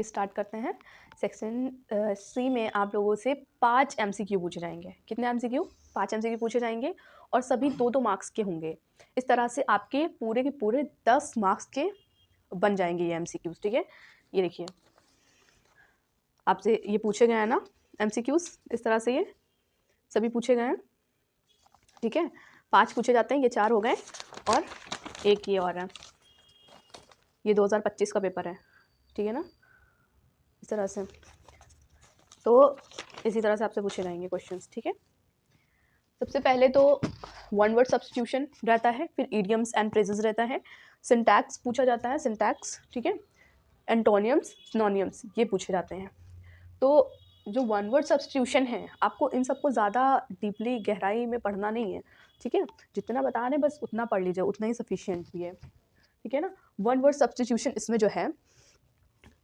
Start करते हैं। Section C में आप लोगों से 5 एमसीक्यू पूछे जाएंगे। कितने एमसीक्यू? 5 एमसीक्यू पूछे जाएंगे और सभी 2-2 मार्क्स के होंगे। इस तरह से आपके पूरे के पूरे 10 मार्क्स के बन जाएंगे ये एमसीक्यूज। ठीक है, ये देखिए आपसे ये पूछे गए हैं ना एमसीक्यूज, इस तरह से ये सभी पूछे गए हैं। ठीक है, 5 पूछे जाते हैं, ये 4 हो गए और एक ये और है। ये 2025 का पेपर है, ठीक है ना, इस तरह से। तो इसी तरह से आपसे पूछे जाएंगे क्वेश्चंस। ठीक है, सबसे पहले तो वन वर्ड सब्स्टिट्यूशन रहता है, फिर इडियम्स एंड फ्रेजेस रहता है, सिंटैक्स पूछा जाता है, सिंटैक्स। ठीक है, एंटोनियम्स, सिनोनियम्स ये पूछे जाते हैं। तो जो वन वर्ड सब्स्टिट्यूशन है, आपको इन सबको ज़्यादा डीपली गहराई में पढ़ना नहीं है। ठीक है, जितना बता रहे हैं बस उतना पढ़ लीजिए, उतना ही सफिशिएंट भी है। ठीक है ना, वन वर्ड सब्स्टिट्यूशन इसमें जो है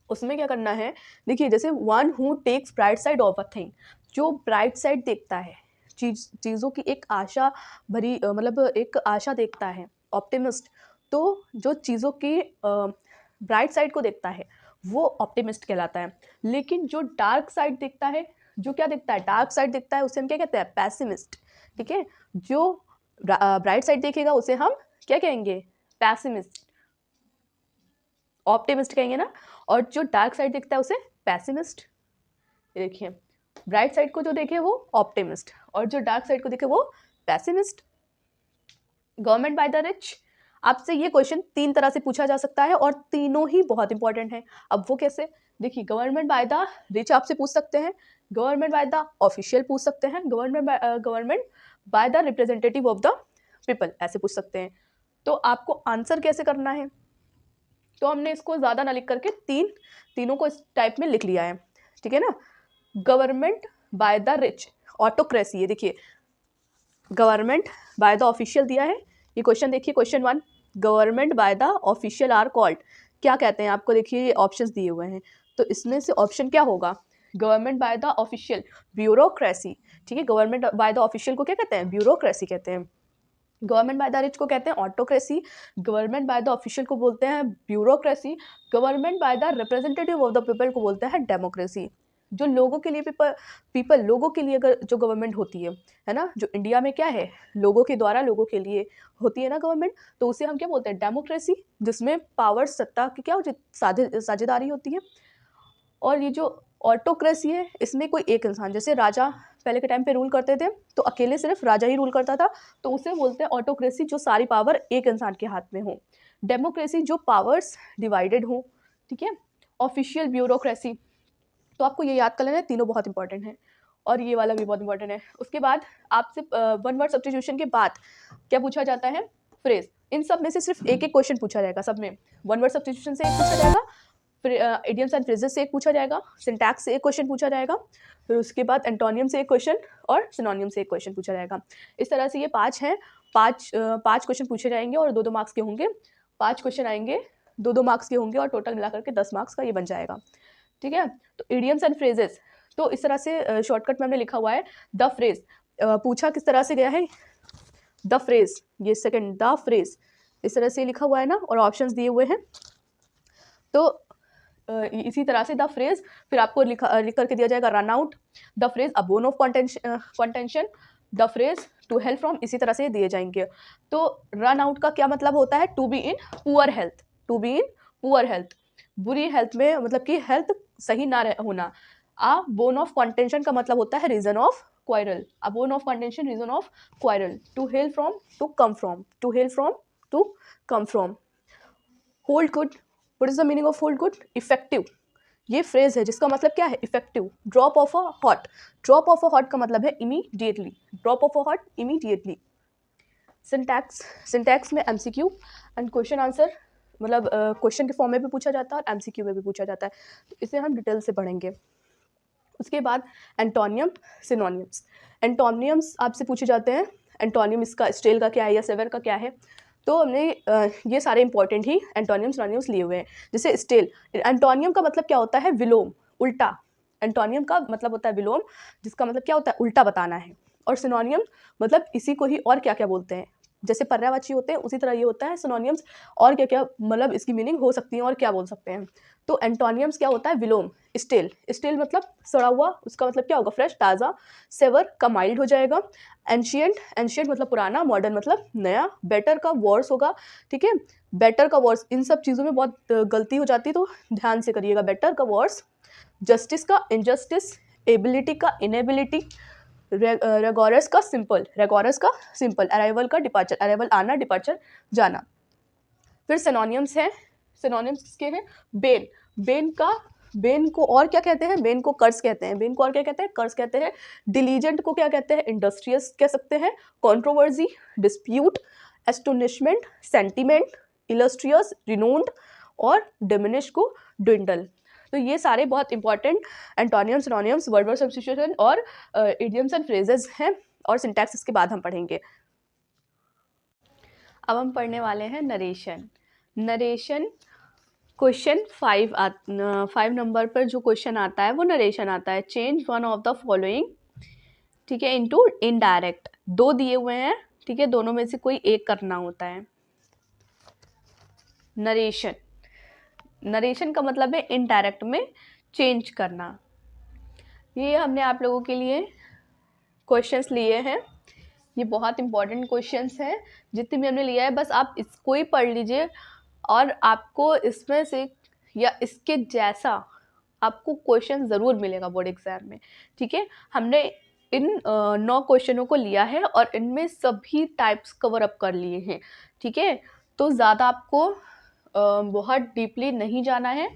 उसमें क्या करना है, देखिए जैसे one who takes bright side of a thing, जो ब्राइट साइड देखता है, चीज़ों की एक आशा भरी मतलब एक आशा देखता है, ऑप्टिमिस्ट। तो जो चीज़ों की ब्राइट साइड को देखता है वो ऑप्टिमिस्ट कहलाता है। लेकिन जो डार्क साइड देखता है, जो क्या देखता है, डार्क साइड देखता है, उसे हम क्या कहते हैं, पैसिमिस्ट। ठीक है, जो ब्राइट साइड देखेगा उसे हम क्या कहेंगे, पैसिमिस्ट। ऑप्टिमिस्ट कहेंगे ना, और जो डार्क साइड देखता है उसे पैसिमिस्ट। देखिए ब्राइट साइड को जो देखे वो ऑप्टिमिस्ट और जो डार्क साइड को देखे वो pessimist. Government by the rich, आपसे ये क्वेश्चन 3 तरह से पूछा जा सकता है और तीनों ही बहुत इंपॉर्टेंट है। अब वो कैसे, देखिए गवर्नमेंट बाय द रिच आपसे पूछ सकते हैं, गवर्नमेंट बाय द ऑफिशियल पूछ सकते हैं, government by the representative of the people ऐसे पूछ सकते हैं। तो आपको आंसर कैसे करना है, तो हमने इसको ज़्यादा ना लिख करके तीनों को इस टाइप में लिख लिया है। ठीक है ना, government by the rich, autocracy. ये देखिए गवर्नमेंट बाय द ऑफिशियल दिया है, ये क्वेश्चन देखिए, question 1, government by the official are called, क्या कहते हैं आपको, देखिए ऑप्शंस दिए हुए हैं। तो इसमें से ऑप्शन क्या होगा, government by the official, bureaucracy. ठीक है, गवर्नमेंट बाय द ऑफिशियल को क्या कहते हैं, ब्यूरोक्रेसी कहते हैं। गवर्नमेंट बाय द रिच को कहते हैं autocracy, government by the official को बोलते हैं bureaucracy, government by the representative of the people को बोलते हैं डेमोक्रेसी। जो लोगों के लिए पीपल लोगों के लिए अगर जो गवर्नमेंट होती है ना, जो इंडिया में क्या है, लोगों के द्वारा लोगों के लिए होती है ना गवर्नमेंट, तो उसे हम क्या बोलते हैं, डेमोक्रेसी, जिसमें पावर सत्ता की क्या साझेदारी होती है। और ये जो ऑटोक्रेसी है, इसमें कोई एक इंसान, जैसे राजा पहले के टाइम पे रूल करते थे तो अकेले सिर्फ राजा ही रूल करता था, तो उसे बोलते हैं ऑटोक्रेसी, जो सारी पावर एक इंसान के हाथ में हो। डेमोक्रेसी, जो पावर्स डिवाइडेड हो। ठीक है, ऑफिशियल, ब्यूरोक्रेसी। तो आपको ये याद कर लेना है, तीनों बहुत इंपॉर्टेंट हैं और ये वाला भी बहुत इंपॉर्टेंट है। उसके बाद आपसे वन वर्ड सब्स्टिट्यूशन के बाद क्या पूछा जाता है, फ्रेज। इन सब में से सिर्फ एक एक क्वेश्चन पूछा जाएगा, सब में वन वर्ड सब्स्टिट्यूशन से एक पूछा जाएगा, फिर इडियम्स एंड फ्रेजेस से एक पूछा जाएगा, सिंटैक्स से एक क्वेश्चन पूछा जाएगा, फिर उसके बाद एंटोनियम से एक क्वेश्चन और सिनोनियम से एक क्वेश्चन पूछा जाएगा। इस तरह से ये 5 हैं, 5 क्वेश्चन पूछे जाएंगे और 2-2 मार्क्स के होंगे। 5 क्वेश्चन आएंगे, 2-2 मार्क्स के होंगे और टोटल मिलाकर के 10 मार्क्स का ये बन जाएगा। ठीक है, तो इडियम्स एंड फ्रेजेस, तो इस तरह से शॉर्टकट में हमने लिखा हुआ है द फ्रेज। पूछा किस तरह से गया है, द फ्रेज, ये सेकंड, द फ्रेज, इस तरह से लिखा हुआ है ना, और ऑप्शंस दिए हुए हैं। तो इसी तरह से द फ्रेज, फिर आपको लिख करके दिया जाएगा run out, the phrase a bone of contention, the phrase to help from, इसी तरह से दिए जाएंगे। तो रन आउट का क्या मतलब होता है, to be in poor health, to be in poor health, बुरी हेल्थ में, मतलब कि हेल्थ सही ना होना। अ बोन ऑफ कंटेंशन का मतलब होता है reason of quarrel, a bone of contention, reason of quarrel. To hell from, to come from, to hell from, to come from. Hold good, what is the meaning of hold good, effective, ये phrase है जिसका मतलब क्या है, effective. Drop of a hot, drop of a hot का मतलब है immediately, drop of a hot, immediately. Syntax, syntax में एमसीक्यू एंड क्वेश्चन आंसर, मतलब क्वेश्चन के फॉर्म में भी पूछा जाता है और एमसीक्यू में भी पूछा जाता है, तो इसे हम डिटेल से पढ़ेंगे। उसके बाद एंटोनियम, सिनोनियम्स। एंटोनियम्स आपसे पूछे जाते हैं, एंटोनियम इसका स्टेल का क्या है या सेवर का क्या है, तो हमने ये सारे इंपॉर्टेंट ही एंटोनियम सिनोनियम्स लिए हुए हैं। जैसे स्टेल, एंटोनियम का मतलब क्या होता है, विलोम, उल्टा। एंटोनियम का मतलब होता है विलोम, जिसका मतलब क्या होता है, उल्टा बताना है। और सिनोनियम मतलब इसी को ही और क्या क्या बोलते हैं, जैसे पर्यायवाची होते हैं उसी तरह ये होता है सिनोनियम्स, और क्या क्या मतलब इसकी मीनिंग हो सकती है और क्या बोल सकते हैं। तो एंटोनियम्स क्या होता है, विलोम, स्टेल, स्टेल मतलब सड़ा हुआ, उसका मतलब क्या होगा, फ्रेश, ताज़ा, सेवर का माइल्ड हो जाएगा, एंशियंट, एंशियंट मतलब पुराना, मॉडर्न मतलब नया, बेटर का वर्स होगा, ठीक है, बेटर का वर्स, इन सब चीज़ों में बहुत गलती हो जाती है तो ध्यान से करिएगा, बेटर का वर्स, जस्टिस का इनजस्टिस, एबिलिटी का इनएबिलिटी, रेगोरस का सिंपल, रेगोरस का सिंपल, अराइवल का डिपार्चर, अराइवल आना, डिपार्चर जाना। फिर सिनोनियम्स हैं, सिनोनियम्स किसके हैं, बेन, बेन का, बेन को और क्या कहते हैं, बेन को कर्स कहते हैं, बेन को और क्या कहते हैं, कर्स कहते हैं। डिलीजेंट को क्या कहते हैं, इंडस्ट्रियस कह सकते हैं। Controversy, dispute, astonishment, sentiment, illustrious, renowned, और डिमिनिश को ड्विंडल। तो ये सारे बहुत इंपॉर्टेंट एंटोनियम्स, सिनोनियम्स, वर्ड सब्स्टिट्यूशन और इडियम्स एंड फ्रेजेस हैं, और सिंटैक्स इसके बाद हम पढ़ेंगे। अब हम पढ़ने वाले हैं नरेशन। नरेशन क्वेश्चन 5 नंबर पर जो क्वेश्चन आता है वो नरेशन आता है। Change one of the following, ठीक है, इनटू इनडायरेक्ट। दो दिए हुए हैं, ठीक है, दोनों में से कोई एक करना होता है। नरेशन, नरेशन का मतलब है इनडायरेक्ट में चेंज करना। ये हमने आप लोगों के लिए क्वेश्चंस लिए हैं, ये बहुत इंपॉर्टेंट क्वेश्चंस हैं, जितने भी हमने लिया है बस आप इसको ही पढ़ लीजिए, और आपको इसमें से या इसके जैसा आपको क्वेश्चन ज़रूर मिलेगा बोर्ड एग्जाम में, ठीक है। हमने इन 9 क्वेश्चनों को लिया है और इनमें सभी टाइप्स कवर अप कर लिए हैं, ठीक है। तो ज़्यादा आपको बहुत डीपली नहीं जाना है,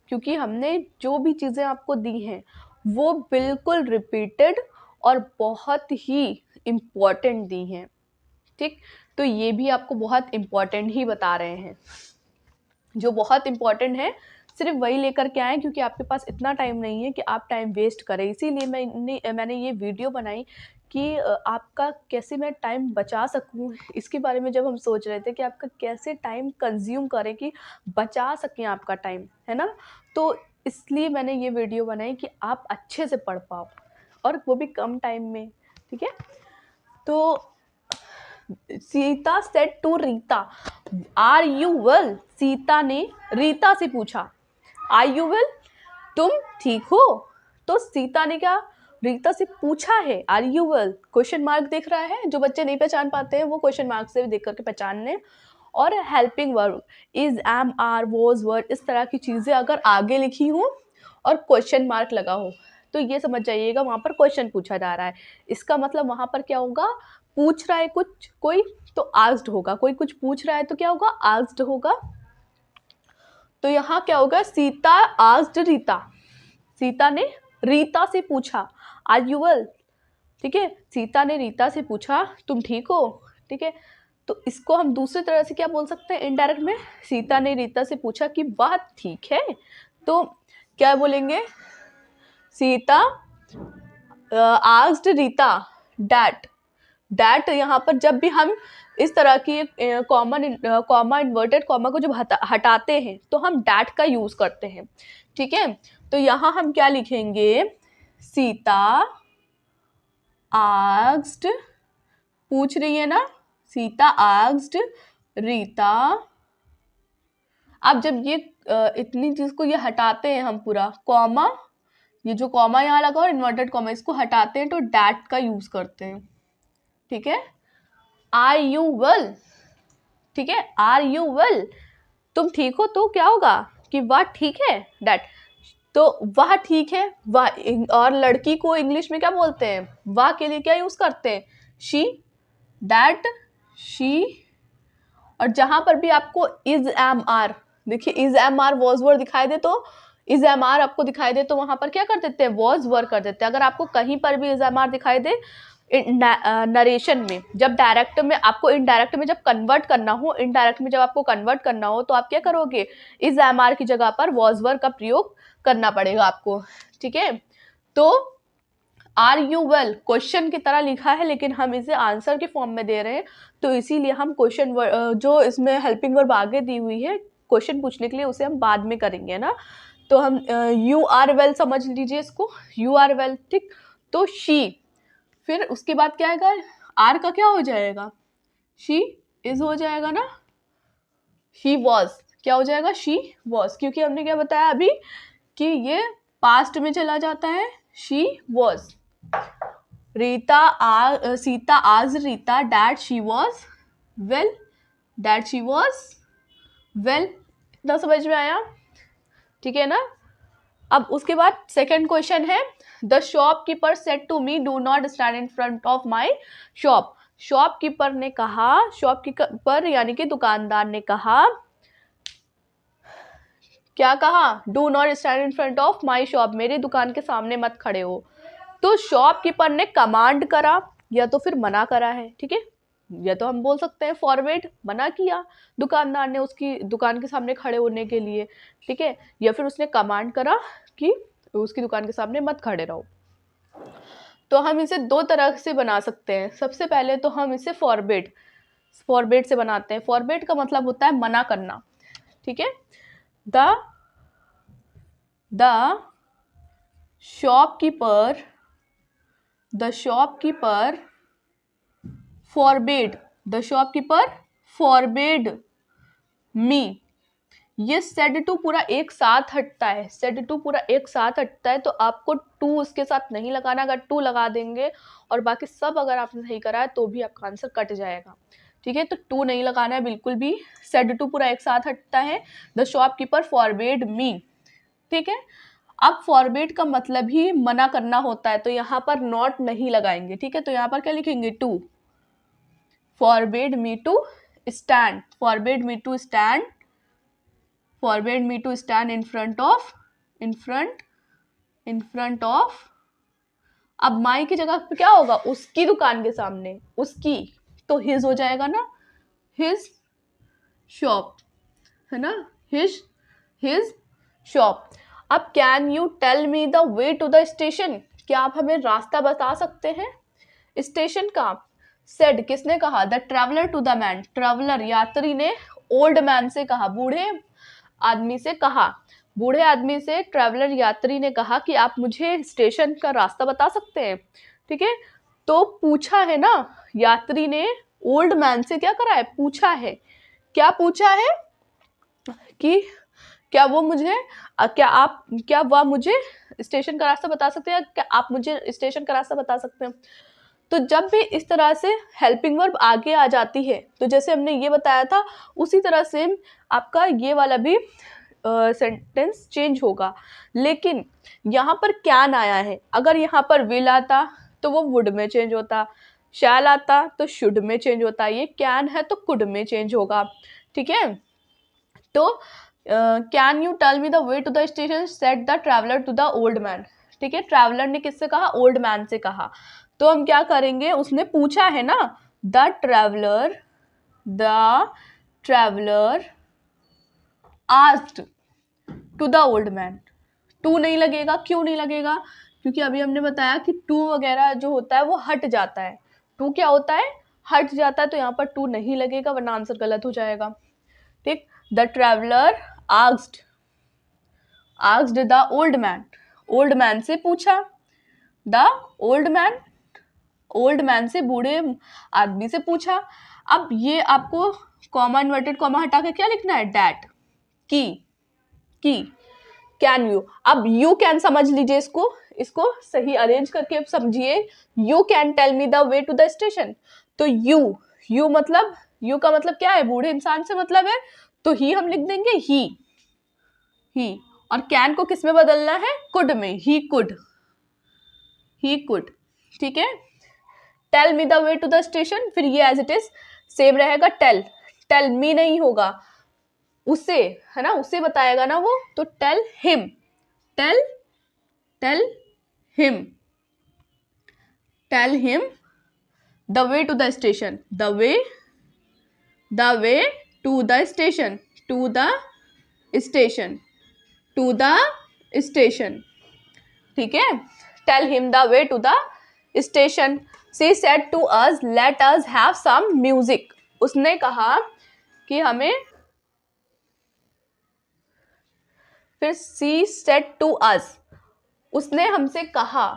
क्योंकि हमने जो भी चीज़ें आपको दी हैं वो बिल्कुल रिपीटेड और बहुत ही इम्पॉर्टेंट दी हैं, ठीक। तो ये भी आपको बहुत इम्पॉर्टेंट ही बता रहे हैं, जो बहुत इम्पॉर्टेंट है सिर्फ वही लेकर के आएँ, क्योंकि आपके पास इतना टाइम नहीं है कि आप टाइम वेस्ट करें। इसीलिए मैंने ये वीडियो बनाई कि आपका कैसे मैं टाइम बचा सकूं, इसके बारे में जब हम सोच रहे थे कि आपका कैसे टाइम कंज्यूम करें कि बचा सकें आपका टाइम, है ना। तो इसलिए मैंने ये वीडियो बनाई कि आप अच्छे से पढ़ पाओ, और वो भी कम टाइम में, ठीक है। तो Sita said to Rita, are you well, Sita ने रीता से पूछा, आर यू वेल, तुम ठीक हो। तो सीता ने क्या रीता से पूछा है, are you well, question mark दिख रहा है, जो बच्चे नहीं पहचान पाते हैं वो क्वेश्चन मार्क से भी देख करके पहचान लें। और helping verb, is, am, are, was, were, इस तरह की चीज़ें अगर आगे लिखी हो और क्वेश्चन मार्क लगा हो तो ये समझ जाइएगा वहाँ पर क्वेश्चन पूछा जा रहा है। इसका मतलब वहाँ पर क्या होगा, पूछ रहा है कुछ कोई तो आस्क्ड होगा, कोई कुछ पूछ रहा है तो क्या होगा, आस्क्ड होगा। तो यहाँ क्या होगा, सीता आस्क्ड रीता, सीता ने रीता से पूछा, आर यू वेल, ठीक है, सीता ने रीता से पूछा तुम ठीक हो, ठीक है। तो इसको हम दूसरी तरह से क्या बोल सकते हैं इनडायरेक्ट में, सीता ने रीता से पूछा कि वह ठीक है, तो क्या बोलेंगे, Sita asked Rita that, that यहाँ पर जब भी हम इस तरह की कॉमा इन्वर्टेड कॉमा को जब हटाते हैं तो हम डैट का यूज करते हैं, ठीक है। तो यहाँ हम क्या लिखेंगे, सीता आस्क्ड, पूछ रही है ना, सीता आस्क्ड रीता। अब जब ये इतनी चीज को ये हटाते हैं हम पूरा कॉमा, ये जो कॉमा यहाँ लगा और इन्वर्टेड कॉमा इसको हटाते हैं तो डैट का यूज करते हैं, ठीक है। आर यू वेल, ठीक है, आर यू वेल, तुम ठीक हो, तो क्या होगा कि वह ठीक है, डैट। तो वह ठीक है, वह, और लड़की को इंग्लिश में क्या बोलते हैं, वह के लिए क्या यूज करते हैं, शी, डैट, शी। और जहां पर भी आपको इज, एम, आर, देखिए इज, एम, आर, वॉज, वर दिखाई दे तो इज, एम, आर आपको दिखाई दे तो वहां पर क्या कर देते हैं, वॉज, वर कर देते हैं। अगर आपको कहीं पर भी इज, एम, आर दिखाई दे नरेशन में, जब डायरेक्ट में आपको इनडायरेक्ट में जब कन्वर्ट करना हो, इनडायरेक्ट में जब आपको कन्वर्ट करना हो तो आप क्या करोगे, इज, एम, आर की जगह पर वॉज, वर का प्रयोग करना पड़ेगा आपको, ठीक है। तो आर यू वेल क्वेश्चन की तरह लिखा है लेकिन हम इसे आंसर के फॉर्म में दे रहे हैं, तो इसीलिए हम क्वेश्चन जो इसमें हेल्पिंग वर्ब आगे दी हुई है क्वेश्चन पूछने के लिए उसे हम बाद में करेंगे ना। तो हम यू आर वेल समझ लीजिए इसको, यू आर वेल, ठीक। तो शी, फिर उसके बाद क्या आएगा, आर का क्या हो जाएगा, शी इज हो जाएगा ना, शी वॉज क्या हो जाएगा, शी वॉज, क्योंकि हमने क्या बताया अभी कि ये पास्ट में चला जाता है, शी वॉज। सीता आज Rita that she was well, that she was well. इतना समझ में आया, ठीक है ना। अब उसके बाद सेकंड क्वेश्चन है, the shopkeeper said to me do not stand in front of my shop. Shopkeeper ने कहा, शॉपकीपर यानी कि दुकानदार ने कहा, क्या कहा, do not stand in front of my shop, मेरी दुकान के सामने मत खड़े हो। तो शॉपकीपर ने कमांड करा या तो फिर मना करा है, ठीक है, या तो हम बोल सकते हैं फॉरवर्ड, मना किया दुकानदार ने उसकी दुकान के सामने खड़े होने के लिए, ठीक है, या फिर उसने कमांड करा कि उसकी दुकान के सामने मत खड़े रहो। तो हम इसे दो तरह से बना सकते हैं। सबसे पहले तो हम इसे फॉरवर्ड से बनाते हैं। फॉरवर्ड का मतलब होता है मना करना, ठीक है। The shopkeeper forbade me। ये सेड टू पूरा एक साथ हटता है, तो आपको टू उसके साथ नहीं लगाना। अगर टू लगा देंगे और बाकी सब अगर आपने सही करा है तो भी आपका आंसर कट जाएगा, ठीक है। तो टू नहीं लगाना है बिल्कुल भी, सेड टू पूरा एक साथ हटता है। द शॉपकीपर फॉरबेड मी, ठीक है। अब फॉरबिड का मतलब ही मना करना होता है, तो यहाँ पर नॉट नहीं लगाएंगे, ठीक है। तो यहाँ पर क्या लिखेंगे, to, forbid me to stand, in front of. अब माई की जगह पे क्या होगा, उसकी दुकान के सामने, उसकी, तो हिज हो जाएगा ना, हिज शॉप, है ना, हिज शॉप। अब can you tell me the way to the station, क्या आप हमें रास्ता बता सकते हैं स्टेशन का। सेड किसने कहा, the traveller to the man, traveller यात्री ने ओल्ड मैन से कहा, बूढ़े आदमी से ट्रेवलर यात्री ने कहा कि आप मुझे स्टेशन का रास्ता बता सकते हैं, ठीक है। तो पूछा है ना, यात्री ने ओल्ड मैन से क्या करा है, पूछा है, क्या पूछा है कि क्या वह मुझे स्टेशन का रास्ता बता सकते हैं, क्या आप मुझे स्टेशन का रास्ता बता सकते हैं। तो जब भी इस तरह से हेल्पिंग वर्ब आगे आ जाती है, तो जैसे हमने ये बताया था उसी तरह से आपका ये वाला भी सेंटेंस चेंज होगा। लेकिन यहाँ पर कैन आया है, अगर यहाँ पर विल आता तो वो वुड में चेंज होता, शैल आता तो शुड में चेंज होता, ये कैन है तो कुड में चेंज होगा, ठीक है। तो can you tell me the way to the station, said the traveller to the old man, ठीक है। ट्रैवलर ने किससे कहा, ओल्ड मैन से कहा। तो हम क्या करेंगे, उसने पूछा है ना, the traveller asked to the old man. To नहीं लगेगा, क्यों नहीं लगेगा, क्योंकि अभी हमने बताया कि टू वगैरह जो होता है वो हट जाता है। टू क्या होता है, हट जाता है, तो यहाँ पर टू नहीं लगेगा वरना आंसर गलत हो जाएगा, ठीक। The traveller asked the old man से पूछा, द ओल्ड मैन से बूढ़े आदमी से पूछा। अब ये आपको कॉमा इन्वर्टेड कॉमा हटा के क्या लिखना है, डैट, की, कैन यू। अब यू कैन समझ लीजिए, इसको सही अरेंज करके अब समझिए, you can tell me the way to the station. तो यू मतलब, यू का मतलब क्या है, बूढ़े इंसान से मतलब है, तो ही हम लिख देंगे ही। और कैन को किस में बदलना है, कुड में, ही कुड, ठीक है। Tell me the way to the station, फिर ये एज इट इज सेम रहेगा, टेल मी नहीं होगा, उसे, है ना, उसे बताएगा ना वो, तो tell him the way to the station, to the station, ठीक है। Tell him the way to the station. She said to us let us have some music, उसने कहा कि हमें, फिर शी सेड टू अस, उसने हमसे कहा,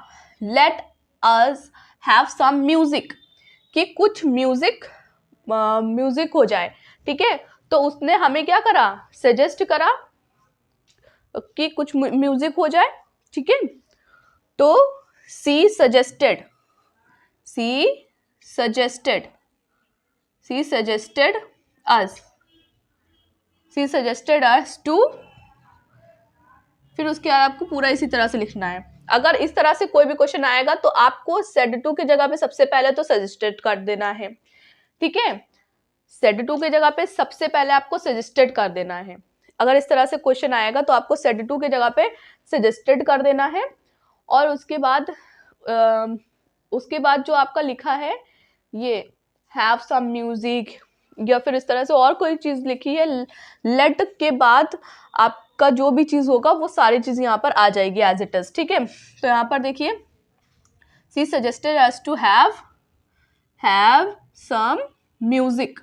let us have some music, कि कुछ म्यूजिक हो जाए, ठीक है। तो उसने हमें क्या करा, सजेस्ट करा कि कुछ म्यूजिक हो जाए, ठीक है। तो सी सजेस्टेड अस टू, फिर उसके बाद आपको पूरा इसी तरह से लिखना है। अगर इस तरह से कोई भी क्वेश्चन आएगा तो आपको सेड टू की जगह पे सबसे पहले तो सजेस्टेड कर देना है, ठीक है। सेड टू की जगह पे सबसे पहले आपको सजेस्टेड कर देना है। अगर इस तरह से क्वेश्चन आएगा तो आपको सेड टू की जगह पे सजेस्टेड कर देना है। और उसके बाद जो आपका लिखा है ये हैव सम म्यूजिक, या फिर इस तरह से और कोई चीज लिखी है, लेट के बाद आपका जो भी चीज होगा वो सारी चीज यहाँ पर आ जाएगी एज इट इज, ठीक है। तो यहाँ पर देखिए she suggested us to have some music,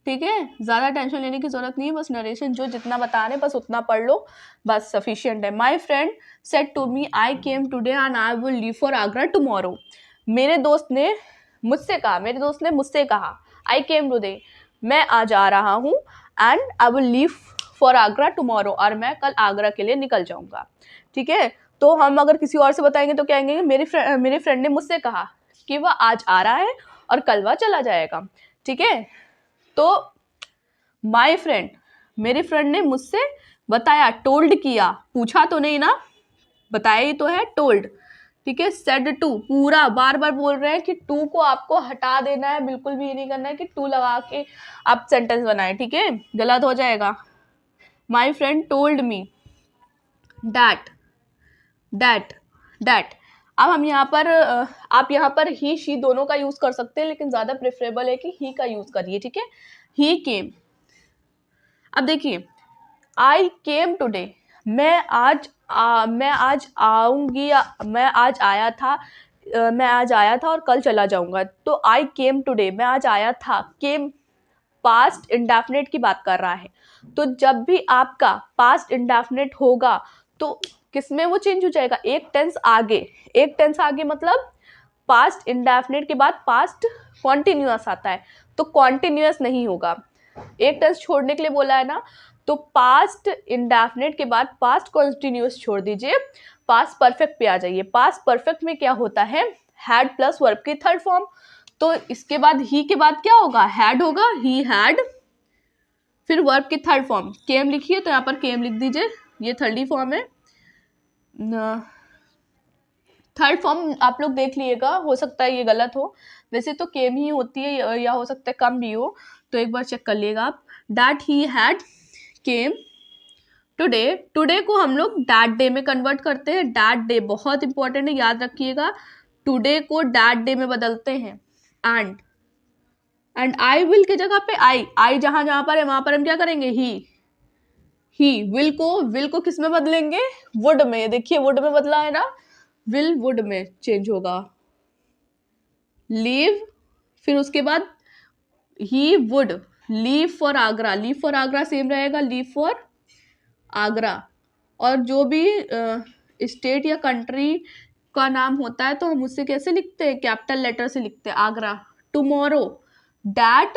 ठीक है। ज्यादा टेंशन लेने की जरूरत नहीं है, बस नरेशन जो जितना बता रहे बस उतना पढ़ लो, बस सफिशिएंट है। My friend said to me I came today and I will leave for Agra tomorrow. मेरे दोस्त ने मुझसे कहा आई केम टूडे, मैं आज आ रहा हूँ, and I will leave for Agra tomorrow, और मैं कल आगरा के लिए निकल जाऊंगा, ठीक है। तो हम अगर किसी और से बताएंगे तो कहेंगे मेरे फ्रेंड ने मुझसे कहा कि वह आज आ रहा है और कल वह चला जाएगा, ठीक है। तो माई फ्रेंड, मेरे फ्रेंड ने मुझसे बताया, टोल्ड किया, पूछा तो नहीं ना, बताया ही तो है, टोल्ड, ठीक है। सेड टू, पूरा बार बार बोल रहे हैं कि टू को आपको हटा देना है, बिल्कुल भी ये नहीं करना है कि टू लगा के आप सेंटेंस बनाए, ठीक है, गलत हो जाएगा। My friend told me that, अब हम यहाँ पर आप यहाँ पर ही शी दोनों का यूज कर सकते हैं, लेकिन ज्यादा प्रेफरेबल है कि ही का यूज करिए, ठीक है। ही केम, अब देखिए आई केम टुडे, मैं आज आऊंगी, मैं आज आया था और कल चला जाऊंगा। तो आई केम टुडे, मैं आज आया था, केम पास्ट इंडेफिनिट की बात कर रहा है। तो जब भी आपका पास्ट इंडेफिनिट होगा तो किसमें वो चेंज हो जाएगा, एक टेंस आगे मतलब पास्ट इंडेफिनिट के बाद पास्ट कॉन्टिन्यूअस आता है, तो कॉन्टिन्यूअस नहीं होगा, एक टेंस छोड़ने के लिए बोला है ना, तो पास्ट इंडेफिनिट के बाद पास्ट कॉन्टिन्यूअस छोड़ दीजिए, पास्ट परफेक्ट पे आ जाइए। पास्ट परफेक्ट में क्या होता है, हैड प्लस वर्ब की थर्ड फॉर्म, तो इसके बाद ही के बाद क्या होगा, हैड होगा, ही हैड, फिर वर्ब की थर्ड फॉर्म केम लिखिए, तो यहाँ पर केम लिख दीजिए, ये थर्ड फॉर्म है। थर्ड फॉर्म आप लोग देख लिएगा, हो सकता है ये गलत हो, वैसे तो केम ही होती है, या हो सकता है कम भी हो, तो एक बार चेक कर लिएगा आप। That he had came today को हम लोग दैट डे में कन्वर्ट करते हैं, दैट डे बहुत इंपॉर्टेंट है, याद रखिएगा, टुडे को दैट डे में बदलते हैं। एंड आई विल की जगह पे आई जहां पर है वहां पर हम क्या करेंगे, ही विल को किस में बदलेंगे, वुड में, देखिए वुड में बदला है ना, विल वुड में चेंज होगा। लीव, फिर उसके बाद he would leave for Agra same रहेगा, लीव फॉर आगरा। और जो भी स्टेट या कंट्री का नाम होता है तो हम उससे कैसे लिखते हैं, कैपिटल लेटर से लिखते हैं, Agra. Tomorrow, that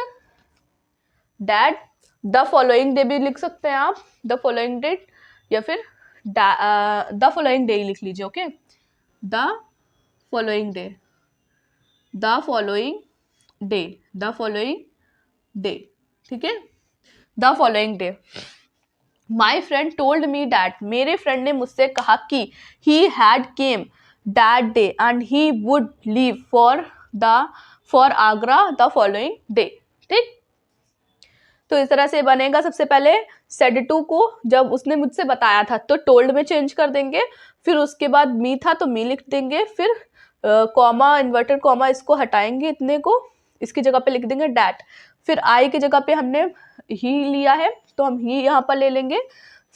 the following day भी लिख सकते हैं आप, द फॉलोइंग डेट, या फिर द फॉलोइंग डे लिख लीजिए, ओके, द फॉलोइंग डे, ठीक है, the following day. My friend told me that, मेरे फ्रेंड ने मुझसे कहा कि he had came that day and he would leave for Agra the following day, ठीक। तो इस तरह से बनेगा, सबसे पहले सेड टू को जब उसने मुझसे बताया था तो टोल्ड में चेंज कर देंगे, फिर उसके बाद मी था तो मी लिख देंगे, फिर कॉमा, इन्वर्टेड कॉमा इसको हटाएंगे, इतने को इसकी जगह पे लिख देंगे डैट, फिर आई की जगह पे हमने ही लिया है तो हम ही यहाँ पर ले लेंगे,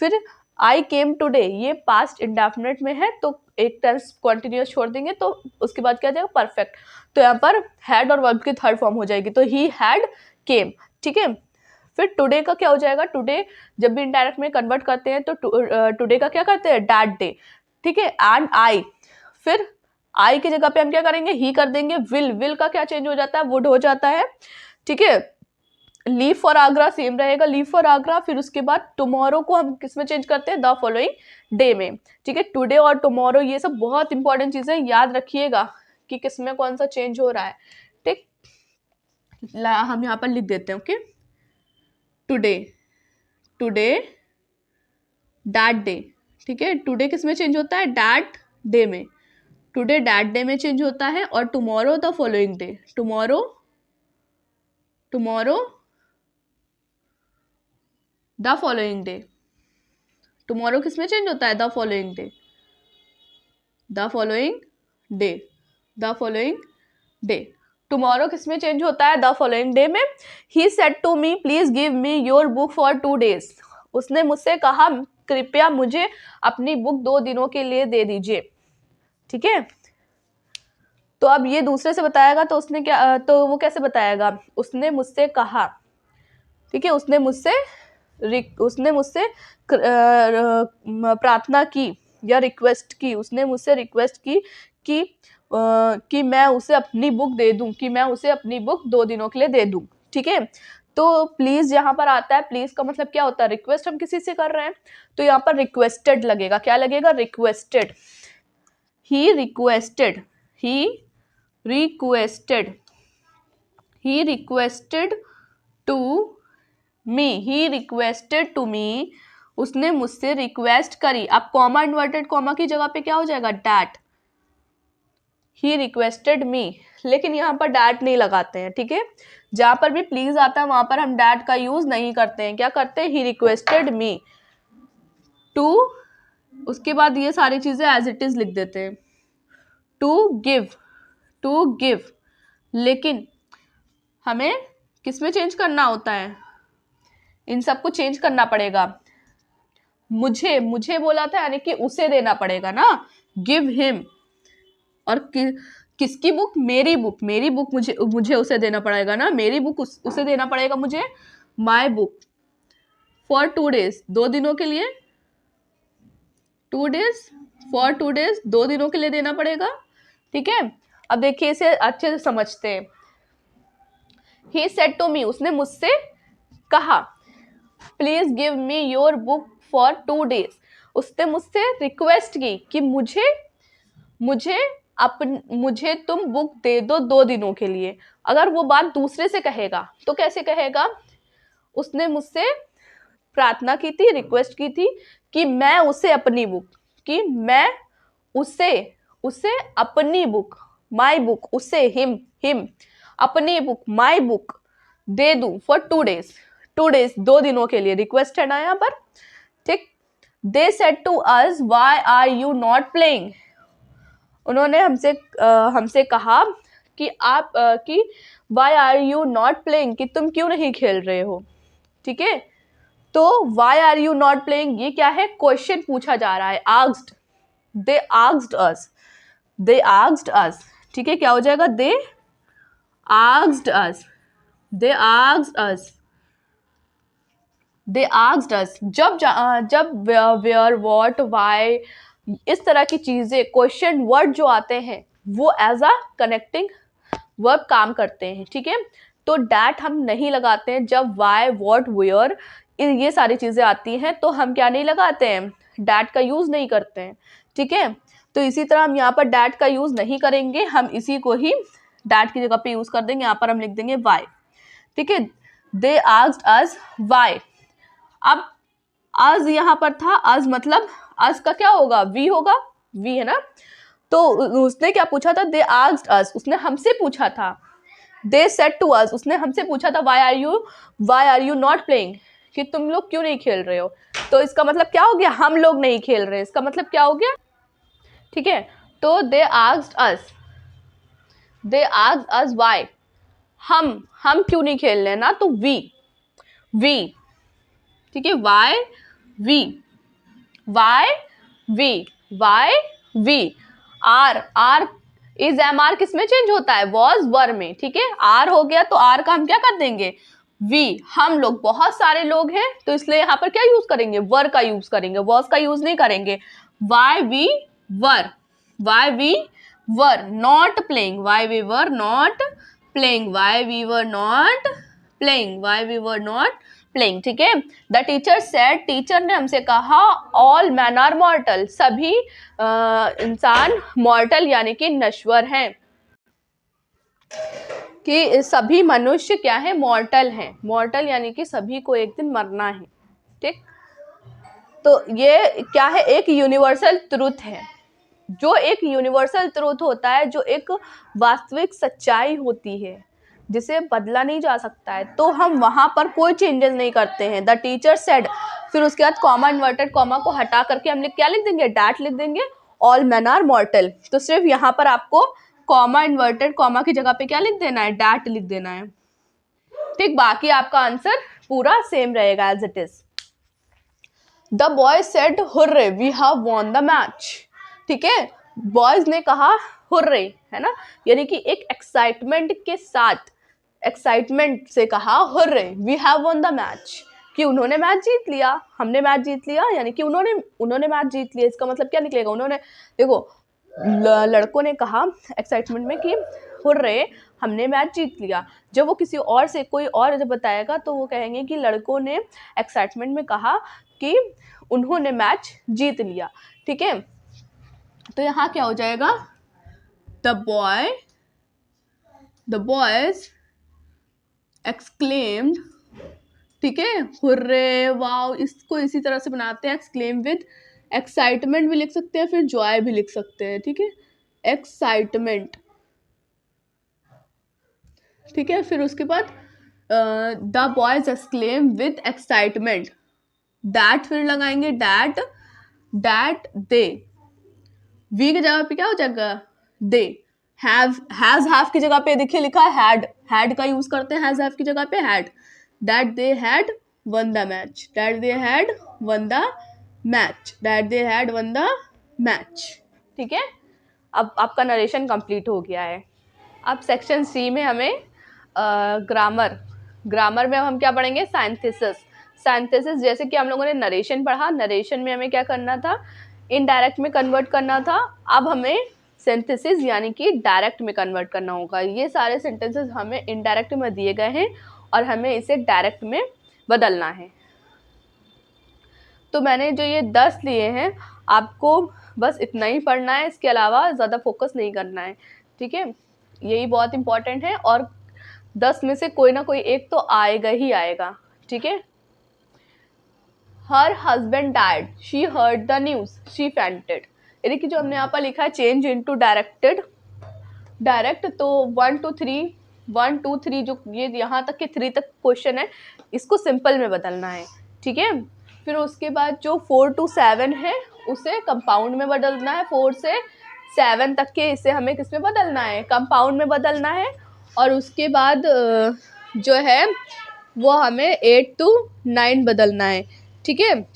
फिर आई केम टुडे, ये पास्ट इंडेफिनिट में है तो एक टेंस कॉन्टिन्यूअस छोड़ देंगे, तो उसके बाद क्या जाएगा, परफेक्ट। तो यहाँ पर हैड और वर्ब की थर्ड फॉर्म हो जाएगी, तो ही हैड केम, ठीक है। फिर टुडे का क्या हो जाएगा, टुडे जब भी इनडायरेक्ट में कन्वर्ट करते हैं तो टुडे का क्या करते हैं, दैट डे, ठीक है। एंड आई, फिर आई की जगह पे हम क्या करेंगे, ही कर देंगे। विल का क्या चेंज हो जाता है, वुड हो जाता है, ठीक है। लीव फॉर आगरा सेम रहेगा, लीव फॉर आगरा। फिर उसके बाद टुमारो को हम किस में चेंज करते हैं, द फॉलोइंग डे में, ठीक है। टुडे और टुमारो ये सब बहुत इंपॉर्टेंट चीजें, याद रखिएगा कि किस में कौन सा चेंज हो रहा है, ठीक। हम यहाँ पर लिख देते हैं, okay. Today, today that day, ठीक है। टुडे किस में चेंज होता है, दैट डे में, टुडे दैट डे में चेंज होता है। और tomorrow the following day, tomorrow, tomorrow the following day, tomorrow किस में चेंज होता है, the following day, the following day, the following day. Tomorrow किस में चेंज होता है, द फॉलोइंग डे में। He said to me please give me your book for 2 days, उसने मुझसे कहा कृपया मुझे अपनी बुक 2 दिनों के लिए दे दीजिए, ठीक है। तो अब ये दूसरे से बताएगा तो उसने क्या, तो वो कैसे बताएगा, उसने मुझसे कहा, ठीक है। उसने मुझसे प्रार्थना की या रिक्वेस्ट की, उसने मुझसे रिक्वेस्ट की कि मैं उसे अपनी बुक दे दूं, कि मैं उसे अपनी बुक 2 दिनों के लिए दे दूं, ठीक है। तो प्लीज यहाँ पर आता है, प्लीज का मतलब क्या होता है, रिक्वेस्ट हम किसी से कर रहे हैं, तो यहाँ पर रिक्वेस्टेड लगेगा, क्या लगेगा, requested. He requested, he requested, he requested to me, he requested to me, उसने मुझसे रिक्वेस्ट करी। अब कॉमा, इन्वर्टेड कॉमा की जगह पे क्या हो जाएगा, डैट, ही रिक्वेस्टेड मी, लेकिन यहाँ पर डैट नहीं लगाते हैं, ठीक है। जहां पर भी प्लीज आता है वहां पर हम डैट का यूज नहीं करते हैं, क्या करते हैं, ही रिक्वेस्टेड मी टू, उसके बाद ये सारी चीजें एज इट इज लिख देते हैं, टू गिव, टू गिव, लेकिन हमें किस में चेंज करना होता है, इन सबको चेंज करना पड़ेगा। मुझे बोला था, यानी कि उसे देना पड़ेगा ना, गिव हिम। और किसकी बुक, मेरी बुक, मेरी बुक मुझे उसे देना पड़ेगा ना, मेरी बुक उसे देना पड़ेगा मुझे, माई बुक फॉर 2 days, 2 दिनों के लिए, 2 days, फॉर 2 days, 2 दिनों के लिए देना पड़ेगा, ठीक है। अब देखिए इसे अच्छे से समझते हैं। ही सेड टू मी, उसने मुझसे कहा, please give me your book for 2 days, उसने मुझसे रिक्वेस्ट की कि मुझे तुम बुक दे दो 2 दिनों के लिए। अगर वो बात दूसरे से कहेगा तो कैसे कहेगा, उसने मुझसे प्रार्थना की थी, रिक्वेस्ट की थी कि मैं उसे अपनी बुक, कि मैं उसे अपनी बुक, माई बुक, उसे हिम अपनी बुक, माई बुक दे दूं फॉर 2 days, 2 days 2 दिनों के लिए, रिक्वेस्ट है ना यहाँ पर, ठीक। They said to us why are you not playing, उन्होंने हमसे कहा कि कि why are you not playing, कि तुम क्यों नहीं खेल रहे हो, ठीक है। तो why are you not playing ये क्या है, क्वेश्चन पूछा जा रहा है, asked, they asked us, they asked us, ठीक है। क्या हो जाएगा, they asked us, they asked us, they asked us. जब वेयर व्हाट व्हाई इस तरह की चीजें, क्वेश्चन वर्ड जो आते हैं वो एज अ कनेक्टिंग वर्ब काम करते हैं, ठीक है। तो डैट हम नहीं लगाते हैं जब वाई व्हाट वेयर ये सारी चीजें आती हैं, तो हम क्या नहीं लगाते हैं, डैट का यूज नहीं करते हैं, ठीक है। तो इसी तरह हम यहाँ पर डैट का यूज नहीं करेंगे, हम इसी को ही डैट की जगह पे यूज कर देंगे, यहाँ पर हम लिख देंगे वाई, ठीक है। दे आस्क्ड अस वाई। अब आज यहाँ पर था, आज मतलब आज का क्या होगा, वी होगा, वी है ना। तो उसने क्या पूछा था, दे आस्क्ड अस, उसने हमसे पूछा था। दे सेड टू अस, उसने हमसे पूछा था why are you not playing, कि तुम लोग क्यों नहीं खेल रहे हो। तो इसका मतलब क्या हो गया, हम लोग नहीं खेल रहे, इसका मतलब क्या हो गया, ठीक है। तो दे आस्क्ड अस वाई, हम क्यों नहीं खेल रहे ना, तो वी, ठीक है, why we, are is am, are किस में चेंज होता है, वॉज वर में, ठीक है। आर हो गया तो आर का हम क्या कर देंगे, वी, हम लोग, बहुत सारे लोग हैं तो इसलिए यहाँ पर क्या यूज करेंगे, वर का यूज करेंगे, वॉज का यूज नहीं करेंगे। Why we were not playing, why we were not playing, why we were not playing, why we were not playing, ठीक है। द टीचर सेड, टीचर ने हमसे कहा, ऑल मैन आर मॉर्टल, सभी इंसान मॉर्टल यानी कि नश्वर हैं, कि सभी मनुष्य क्या है, मॉर्टल हैं। मॉर्टल यानी कि सभी को एक दिन मरना है, ठीक। तो ये क्या है, एक यूनिवर्सल ट्रुथ है, जो एक यूनिवर्सल ट्रुथ होता है, जो एक वास्तविक सच्चाई होती है जिसे बदला नहीं जा सकता है, तो हम वहां पर कोई चेंजेस नहीं करते हैं। द टीचर सेड, फिर उसके बाद कॉमा, इन्वर्टेड कॉमा को हटा करके हम क्या लिख देंगे, डैट लिख देंगे, ऑल मैन आर मॉर्टल। तो सिर्फ यहाँ पर आपको कॉमा, इन्वर्टेड कॉमा की जगह पे क्या लिख देना है, डैट लिख देना है, ठीक। बाकी आपका आंसर पूरा सेम रहेगा as it is. The boy said hurray we have won the match, ठीक है। बॉयज ने कहा हुर्रे, है ना, यानी कि एक एक्साइटमेंट के साथ, एक्साइटमेंट से कहा hurray we have won the match, कि उन्होंने मैच जीत लिया, हमने मैच जीत लिया, यानी कि उन्होंने मैच जीत लिया। इसका मतलब क्या निकलेगा, उन्होंने, देखो लड़कों ने कहा एक्साइटमेंट में कि हुर्रे हमने मैच जीत लिया। जब वो किसी और से कोई और जब बताएगा तो वो कहेंगे कि लड़कों ने एक्साइटमेंट में कहा कि उन्होंने मैच जीत लिया, ठीक है। तो यहाँ क्या हो जाएगा, द बॉयज एक्सक्लेम्ड, ठीक है, हुर्रे वाओ, इसको इसी तरह से बनाते हैं, एक्सक्लेम विद एक्साइटमेंट भी लिख सकते हैं, फिर जॉय भी लिख सकते हैं, ठीक है, एक्साइटमेंट, ठीक है। फिर उसके बाद the boys exclaim with excitement, that फिर लगाएंगे, दैट दे, वी की जगह पे क्या हो जाएगा, दे, हैव की जगह पे देखिए लिखा है हैड का यूज करते हैं, हैव की जगह पे had, that they had one the match, that they had one the match, that they had one the match, ठीक है। अब आपका नरेशन कंप्लीट हो गया है। अब सेक्शन सी में हमें ग्रामर में हम क्या पढ़ेंगे, साइंथेसिस। जैसे कि हम लोगों ने नरेशन पढ़ा, नरेशन में हमें क्या करना था, इनडायरेक्ट में कन्वर्ट करना था। अब हमें सिंथेसिस यानी कि डायरेक्ट में कन्वर्ट करना होगा। ये सारे सेंटेंसेस हमें इनडायरेक्ट में दिए गए हैं और हमें इसे डायरेक्ट में बदलना है। तो मैंने जो ये 10 लिए हैं, आपको बस इतना ही पढ़ना है, इसके अलावा ज़्यादा फोकस नहीं करना है, ठीक है। यही बहुत इंपॉर्टेंट है और 10 में से कोई ना कोई एक तो आएगा ही आएगा, ठीक है। Her husband died, she heard the news, she fainted. ये देखिए जो हमने यहाँ पर लिखा है चेंज इनटू डायरेक्टेड, डायरेक्ट, तो 1 2 3 जो ये यहाँ तक के 3 तक क्वेश्चन है, इसको सिंपल में बदलना है, ठीक है। फिर उसके बाद जो 4 to 7 है उसे कंपाउंड में बदलना है, 4 से 7 तक के इसे हमें किस में बदलना है, कंपाउंड में बदलना है। और उसके बाद जो है वो हमें 8 to 9 बदलना है, ठीक है।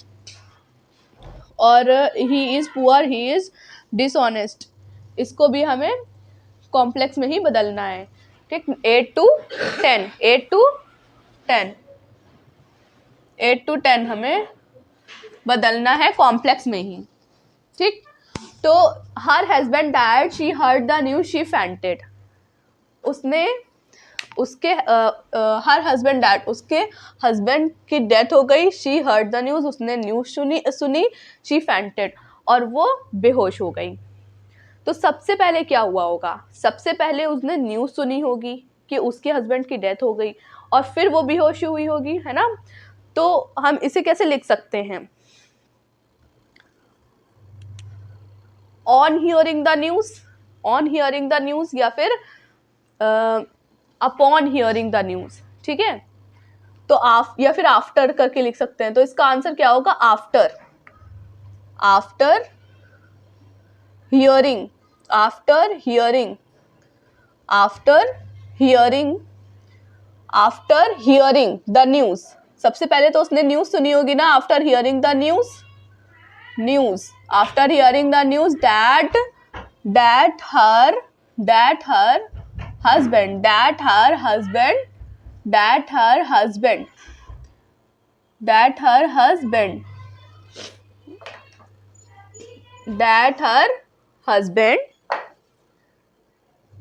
और he is poor, he is dishonest, इसको भी हमें कॉम्प्लेक्स में ही बदलना है, ठीक। 8 to 10, 8 to 10, 8 to 10 हमें बदलना है कॉम्प्लेक्स में ही, ठीक। तो her husband died, she heard the news, she fainted, उसने उसके हर हस्बैंड डैड, उसके हस्बैंड की डेथ हो गई, शी हर्ड द न्यूज़, उसने न्यूज़ सुनी, शी फेंटेड, और वो बेहोश हो गई। तो सबसे पहले क्या हुआ होगा, सबसे पहले उसने न्यूज़ सुनी होगी कि उसके हस्बैंड की डेथ हो गई और फिर वो बेहोश हुई होगी, है ना। तो हम इसे कैसे लिख सकते हैं, on hearing the news, on hearing the news, या फिर अपॉन हियरिंग द न्यूज़, ठीक है। तो या फिर आफ्टर करके लिख सकते हैं। तो इसका आंसर क्या होगा, after, after hearing, after hearing, after hearing, after hearing the news. सबसे पहले तो उसने न्यूज़ सुनी होगी ना, after hearing the news, news, after hearing the news that her husband, that her husband, that her husband, that her husband, that her husband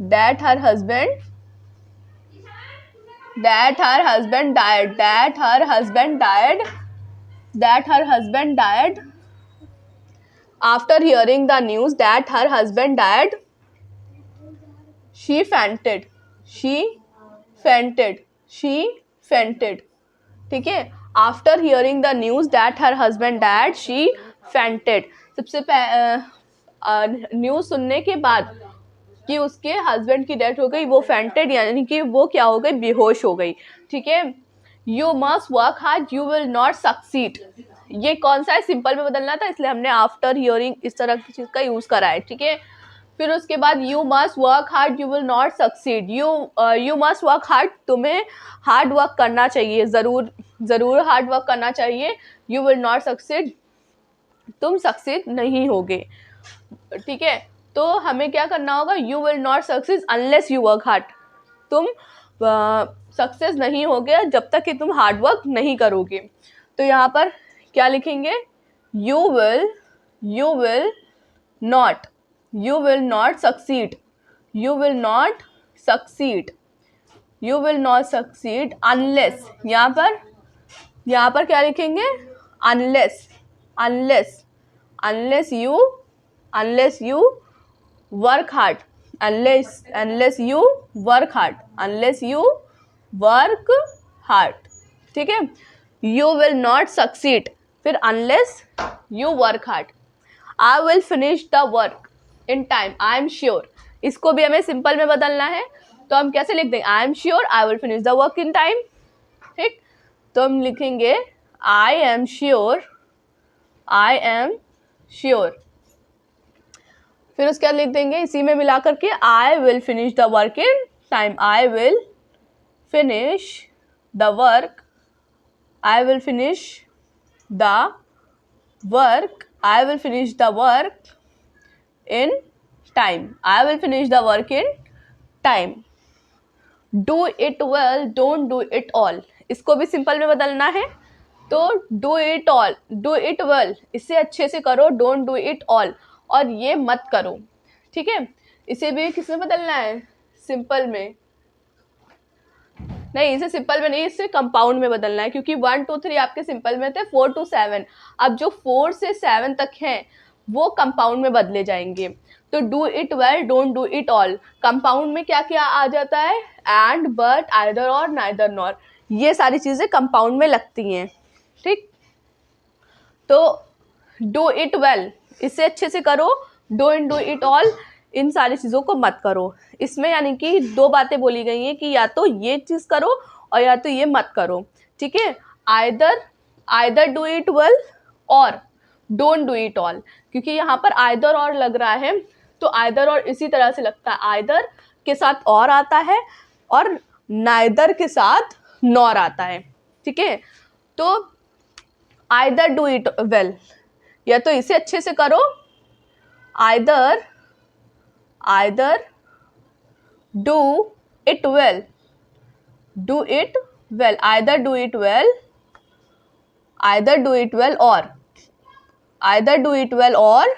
that her husband died, after hearing the news that her husband died, she fainted, ठीक है। After hearing the news that her husband dad she fainted, सबसे news सुनने के बाद कि उसके husband की death हो गई, वो फेंटेड यानी कि वो क्या हो गई, बेहोश हो गई, ठीक है। You must work hard, you will not succeed, ये कौन सा है, सिंपल में बदलना था, इसलिए हमने आफ्टर हियरिंग इस तरह की चीज का यूज करा है, ठीक है। फिर उसके बाद you must work hard, you will not succeed, you must work hard, तुम्हें हार्ड वर्क करना चाहिए, जरूर हार्ड वर्क करना चाहिए। यू विल नॉट सक्सीड, तुम सक्सीड नहीं होगे, ठीक है। तो हमें क्या करना होगा, you will not succeed unless you work hard, तुम सक्सेस नहीं होगे जब तक कि तुम हार्ड वर्क नहीं करोगे। तो यहाँ पर क्या लिखेंगे, you will not succeed, you will not succeed unless, यहाँ पर क्या लिखेंगे, अनलेस यू वर्क हार्ड, ठीक है। यू विल नॉट सक्सीड, फिर unless you work hard. I will finish the work in time, I am sure, इसको भी हमें सिंपल में बदलना है, तो हम कैसे लिख देंगे, I am sure I will finish the work in time, ठीक। तो हम लिखेंगे आई एम श्योर, फिर उसके बाद लिख देंगे इसी में मिला करके, I will finish the work in time, I will finish the work in time, do it well, don't do it all, इसको भी सिंपल में बदलना है, तो डू इट वेल, इससे अच्छे से करो, डोंट डू इट ऑल, और ये मत करो, ठीक है। इसे भी किसमें बदलना है, सिंपल में नहीं, इसे सिंपल में नहीं, इससे कंपाउंड में बदलना है, क्योंकि 1 2 3 आपके सिंपल में थे, 4 to 7, अब जो 4 से 7 तक हैं वो कंपाउंड में बदले जाएंगे। तो do it well, don't do it all, compound में क्या क्या आ जाता है, एंड, बट, आइदर और, नाइदर नॉर, ये सारी चीजें कंपाउंड में लगती हैं, ठीक। तो डू इट वेल, इससे अच्छे से करो, डोंट डू इट ऑल, इन सारी चीज़ों को मत करो। इसमें यानी कि 2 बातें बोली गई हैं कि या तो ये चीज़ करो और या तो ये मत करो, ठीक है। आइदर डू इट वेल और डोंट डू इट ऑल, क्योंकि यहाँ पर आइदर और लग रहा है, तो आइदर और इसी तरह से लगता है, आइदर के साथ और आता है और नाइदर के साथ नॉर आता है, ठीक है। तो आइदर डू इट वेल, या तो इसे अच्छे से करो, either do it well, either do it well, और आइदर डू इट वेल और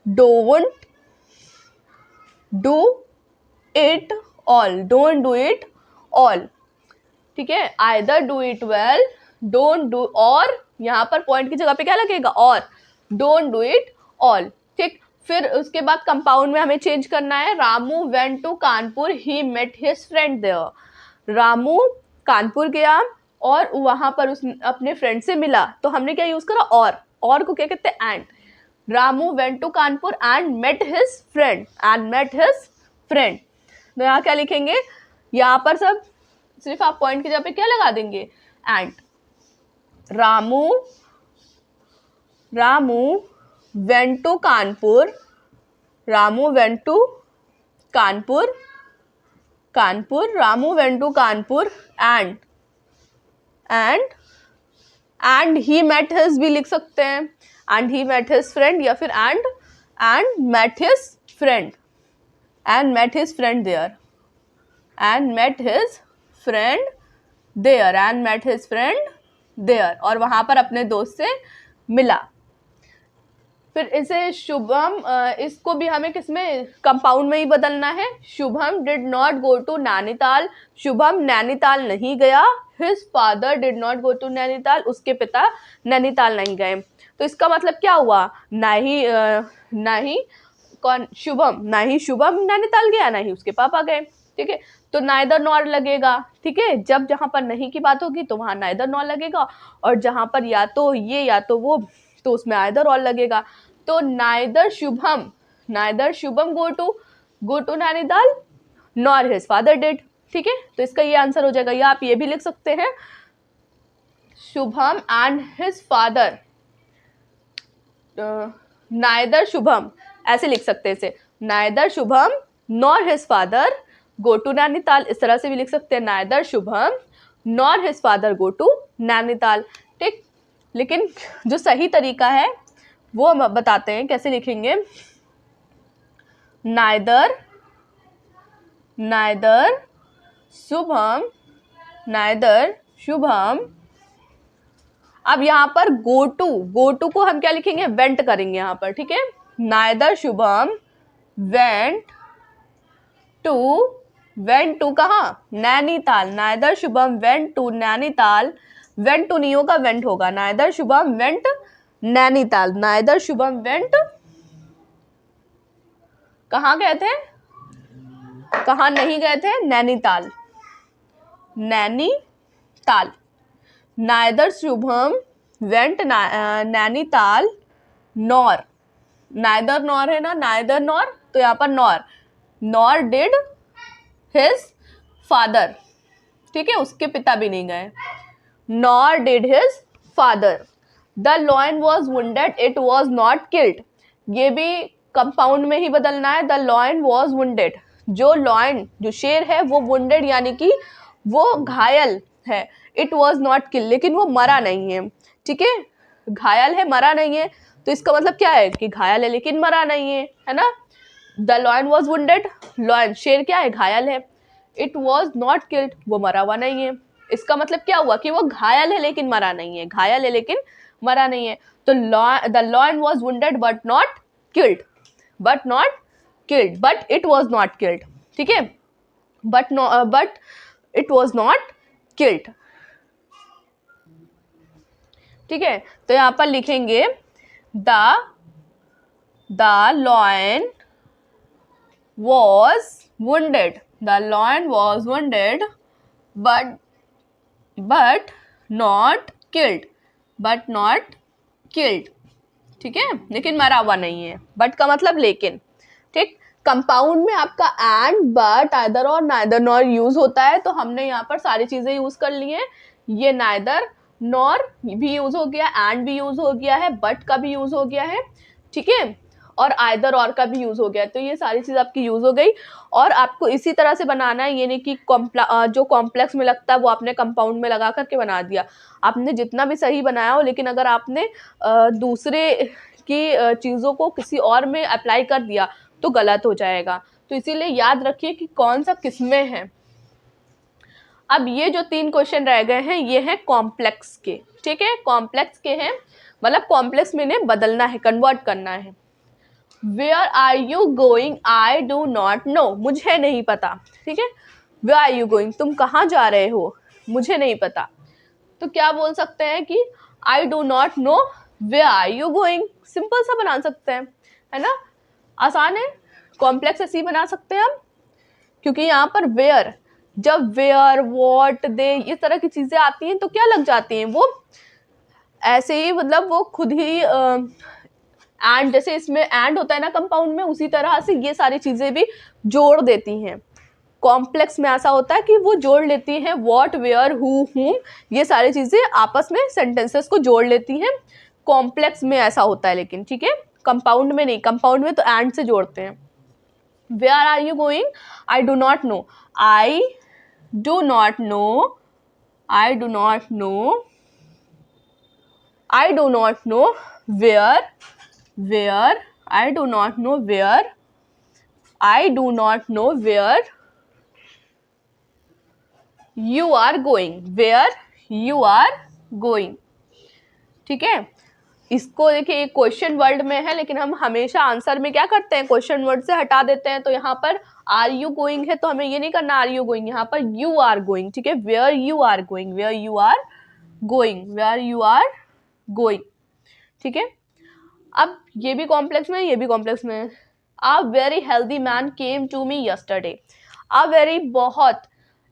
डोंट डू इट ऑल, ठीक है। Either do it well, don't do, और यहाँ पर पॉइंट की जगह पे क्या लगेगा, और, डोंट डू इट ऑल, ठीक। फिर उसके बाद कंपाउंड में हमें चेंज करना है, Ramu went to Kanpur, he met his friend there, Ramu Kanpur गया और वहां पर उस अपने फ्रेंड से मिला, तो हमने क्या यूज करा, और को क्या कहते हैं, and. Ramu went to Kanpur and met his friend, तो यहाँ क्या लिखेंगे, यहाँ पर सब सिर्फ आप पॉइंट की जगह पे क्या लगा देंगे, and. Ramu went to Kanpur, Ramu went to Kanpur, and he met his भी लिख सकते हैं, and he met his friend, या फिर and met his friend there, और वहां पर अपने दोस्त से मिला। फिर इसे शुभम, इसको भी हमें किसमें, कंपाउंड में ही बदलना है। Shubham did not go to Nainital, Shubham Nainital नहीं गया। His father did not go to Nainital, उसके पिता नैनीताल नहीं गए। तो इसका मतलब क्या हुआ, ना ही कौन, शुभम, ना ही शुभम नैनीताल गया, ना ही उसके पापा गए। ठीक है, तो नाइदर नॉर लगेगा। ठीक है, जब जहां पर नहीं की बात होगी तो वहां नाइदर नॉर लगेगा, और जहां पर या तो ये या तो वो, तो उसमें आइदर और लगेगा। तो neither Shubham go to Nainital nor his father did. ठीक है, तो इसका ये आंसर हो जाएगा, या आप ये भी लिख सकते हैं, Shubham and his father, neither Shubham, ऐसे लिख सकते हैं इसे, neither Shubham nor his father go to Nainital. इस तरह से भी लिख सकते हैं, neither Shubham nor his father go to Nainital. ठीक, लेकिन जो सही तरीका है वो हम बताते हैं कैसे लिखेंगे। नाइदर शुभम, अब यहाँ पर गो टू को हम क्या लिखेंगे, वेंट करेंगे यहाँ पर। ठीक है, नाइदर शुभम वेंट टू कहाँ, Nainital. Neither Shubham went to Nainital, went to नहीं होगा, वेंट होगा। Neither Shubham went Nainital, neither Shubham went, कहाँ गए थे, कहाँ नहीं गए थे, Nainital. Neither Shubham went Nainital nor, neither nor है ना, नाइदर नॉर, तो यहाँ पर नॉर डिड हिज फादर। ठीक है, उसके पिता भी नहीं गए। Nor did his father. The lion was wounded, it was not killed, ये भी कंपाउंड में ही बदलना है। द लॉयन वॉज वुंडेड, जो शेर है वो वुंडेड यानी कि वो घायल है। इट वॉज नॉट किल्ड, लेकिन वो मरा नहीं है। ठीक है, घायल है, मरा नहीं है, तो इसका मतलब क्या है कि घायल है लेकिन मरा नहीं है ना। The lion was wounded, lion शेर क्या है, घायल है। इट वॉज नॉट किल्ड, वो मरा हुआ नहीं है। इसका मतलब क्या हुआ कि वो घायल है लेकिन मरा नहीं है, घायल है लेकिन मरा नहीं है। तो the lion was wounded but not killed, but it was not killed. ठीक है, but it was not killed. ठीक है, तो यहां पर लिखेंगे the lion was wounded, the lion was wounded but not killed। ठीक है, लेकिन मरा हुआ नहीं है, बट का मतलब लेकिन। ठीक, कंपाउंड में आपका एंड, बट, आइदर और नाइदर नॉर यूज होता है, तो हमने यहाँ पर सारी चीजें यूज कर ली हैं। ये नाइदर नॉर भी यूज हो गया, एंड भी यूज हो गया है, बट का भी यूज हो गया है। ठीक है, और आइदर और का भी यूज हो गया, तो ये सारी चीज आपकी यूज हो गई। और आपको इसी तरह से बनाना है, ये नहीं कि जो कॉम्प्लेक्स में लगता है वो आपने कंपाउंड में लगा करके बना दिया। आपने जितना भी सही बनाया हो, लेकिन अगर आपने दूसरे की चीज़ों को किसी और में अप्लाई कर दिया तो गलत हो जाएगा। तो इसीलिए याद रखिए कि कौन सा किसमें है। अब ये जो 3 क्वेश्चन रह गए हैं ये हैं कॉम्प्लेक्स के। ठीक है, कॉम्प्लेक्स के हैं, मतलब कॉम्प्लेक्स में इन्हें बदलना है, कन्वर्ट करना है। Where are you going, I do not know, मुझे नहीं पता। ठीक है, वेयर आर यू गोइंग, तुम कहाँ जा रहे हो, मुझे नहीं पता। तो क्या बोल सकते हैं कि I do not know where are you going, simple सा बना सकते हैं, है ना, आसान है। कॉम्प्लेक्स ऐसे ही बना सकते हैं हम, क्योंकि यहाँ पर वेयर, जब वेयर, वॉट, दे, इस तरह की चीजें आती हैं तो क्या लग जाती हैं, वो ऐसे ही, मतलब वो खुद ही एंड, जैसे इसमें एंड होता है ना कंपाउंड में, उसी तरह से ये सारी चीजें भी जोड़ देती हैं। कॉम्प्लेक्स में ऐसा होता है कि वो जोड़ लेती हैं, व्हाट, वेयर, हु, हुम, ये सारी चीजें आपस में सेंटेंसेस को जोड़ लेती हैं। कॉम्प्लेक्स में ऐसा होता है, लेकिन ठीक है, कंपाउंड में नहीं, कंपाउंड में तो एंड से जोड़ते हैं। Where are you going, I do not know, I do not know, I do not know, I do not know where, where, I do not know where, I do not know where you are going, where you are going. ठीक है, इसको देखिए एक question word में है, लेकिन हम हमेशा आंसर में क्या करते हैं, क्वेश्चन वर्ड से हटा देते हैं। तो यहाँ पर आर यू गोइंग है, तो हमें ये नहीं करना आर यू गोइंग, यहाँ पर यू आर गोइंग, ठीक है, where you are going, where you are going, where you are going, ठीक है। अब ये भी कॉम्प्लेक्स में, ये भी कॉम्प्लेक्स में। A very healthy man came to me yesterday. A very बहुत,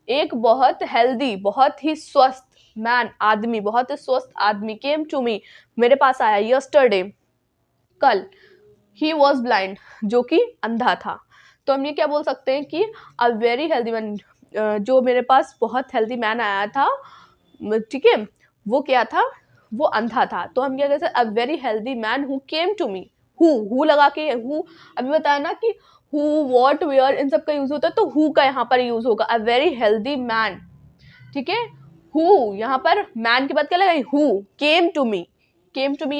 एक बहुत हेल्दी, बहुत ही स्वस्थ, मैन आदमी, बहुत ही स्वस्थ आदमी, केम टू मी मेरे पास आया, यस्टरडे कल, ही वॉज ब्लाइंड जो कि अंधा था। तो हम ये क्या बोल सकते हैं कि अ वेरी हेल्दी मैन, जो मेरे पास बहुत हेल्दी मैन आया था, ठीक है, वो क्या था, वो अंधा था। तो हम क्या कहते हैं, a very healthy man who came to me, who लगा के, हु अभी बताया ना कि हु वॉट वेयर इन सब का यूज होता है, तो हु का यहाँ पर यूज होगा, अ वेरी हेल्दी मैन, ठीक है। हु यहाँ पर मैन के बाद क्या लगा, who came to me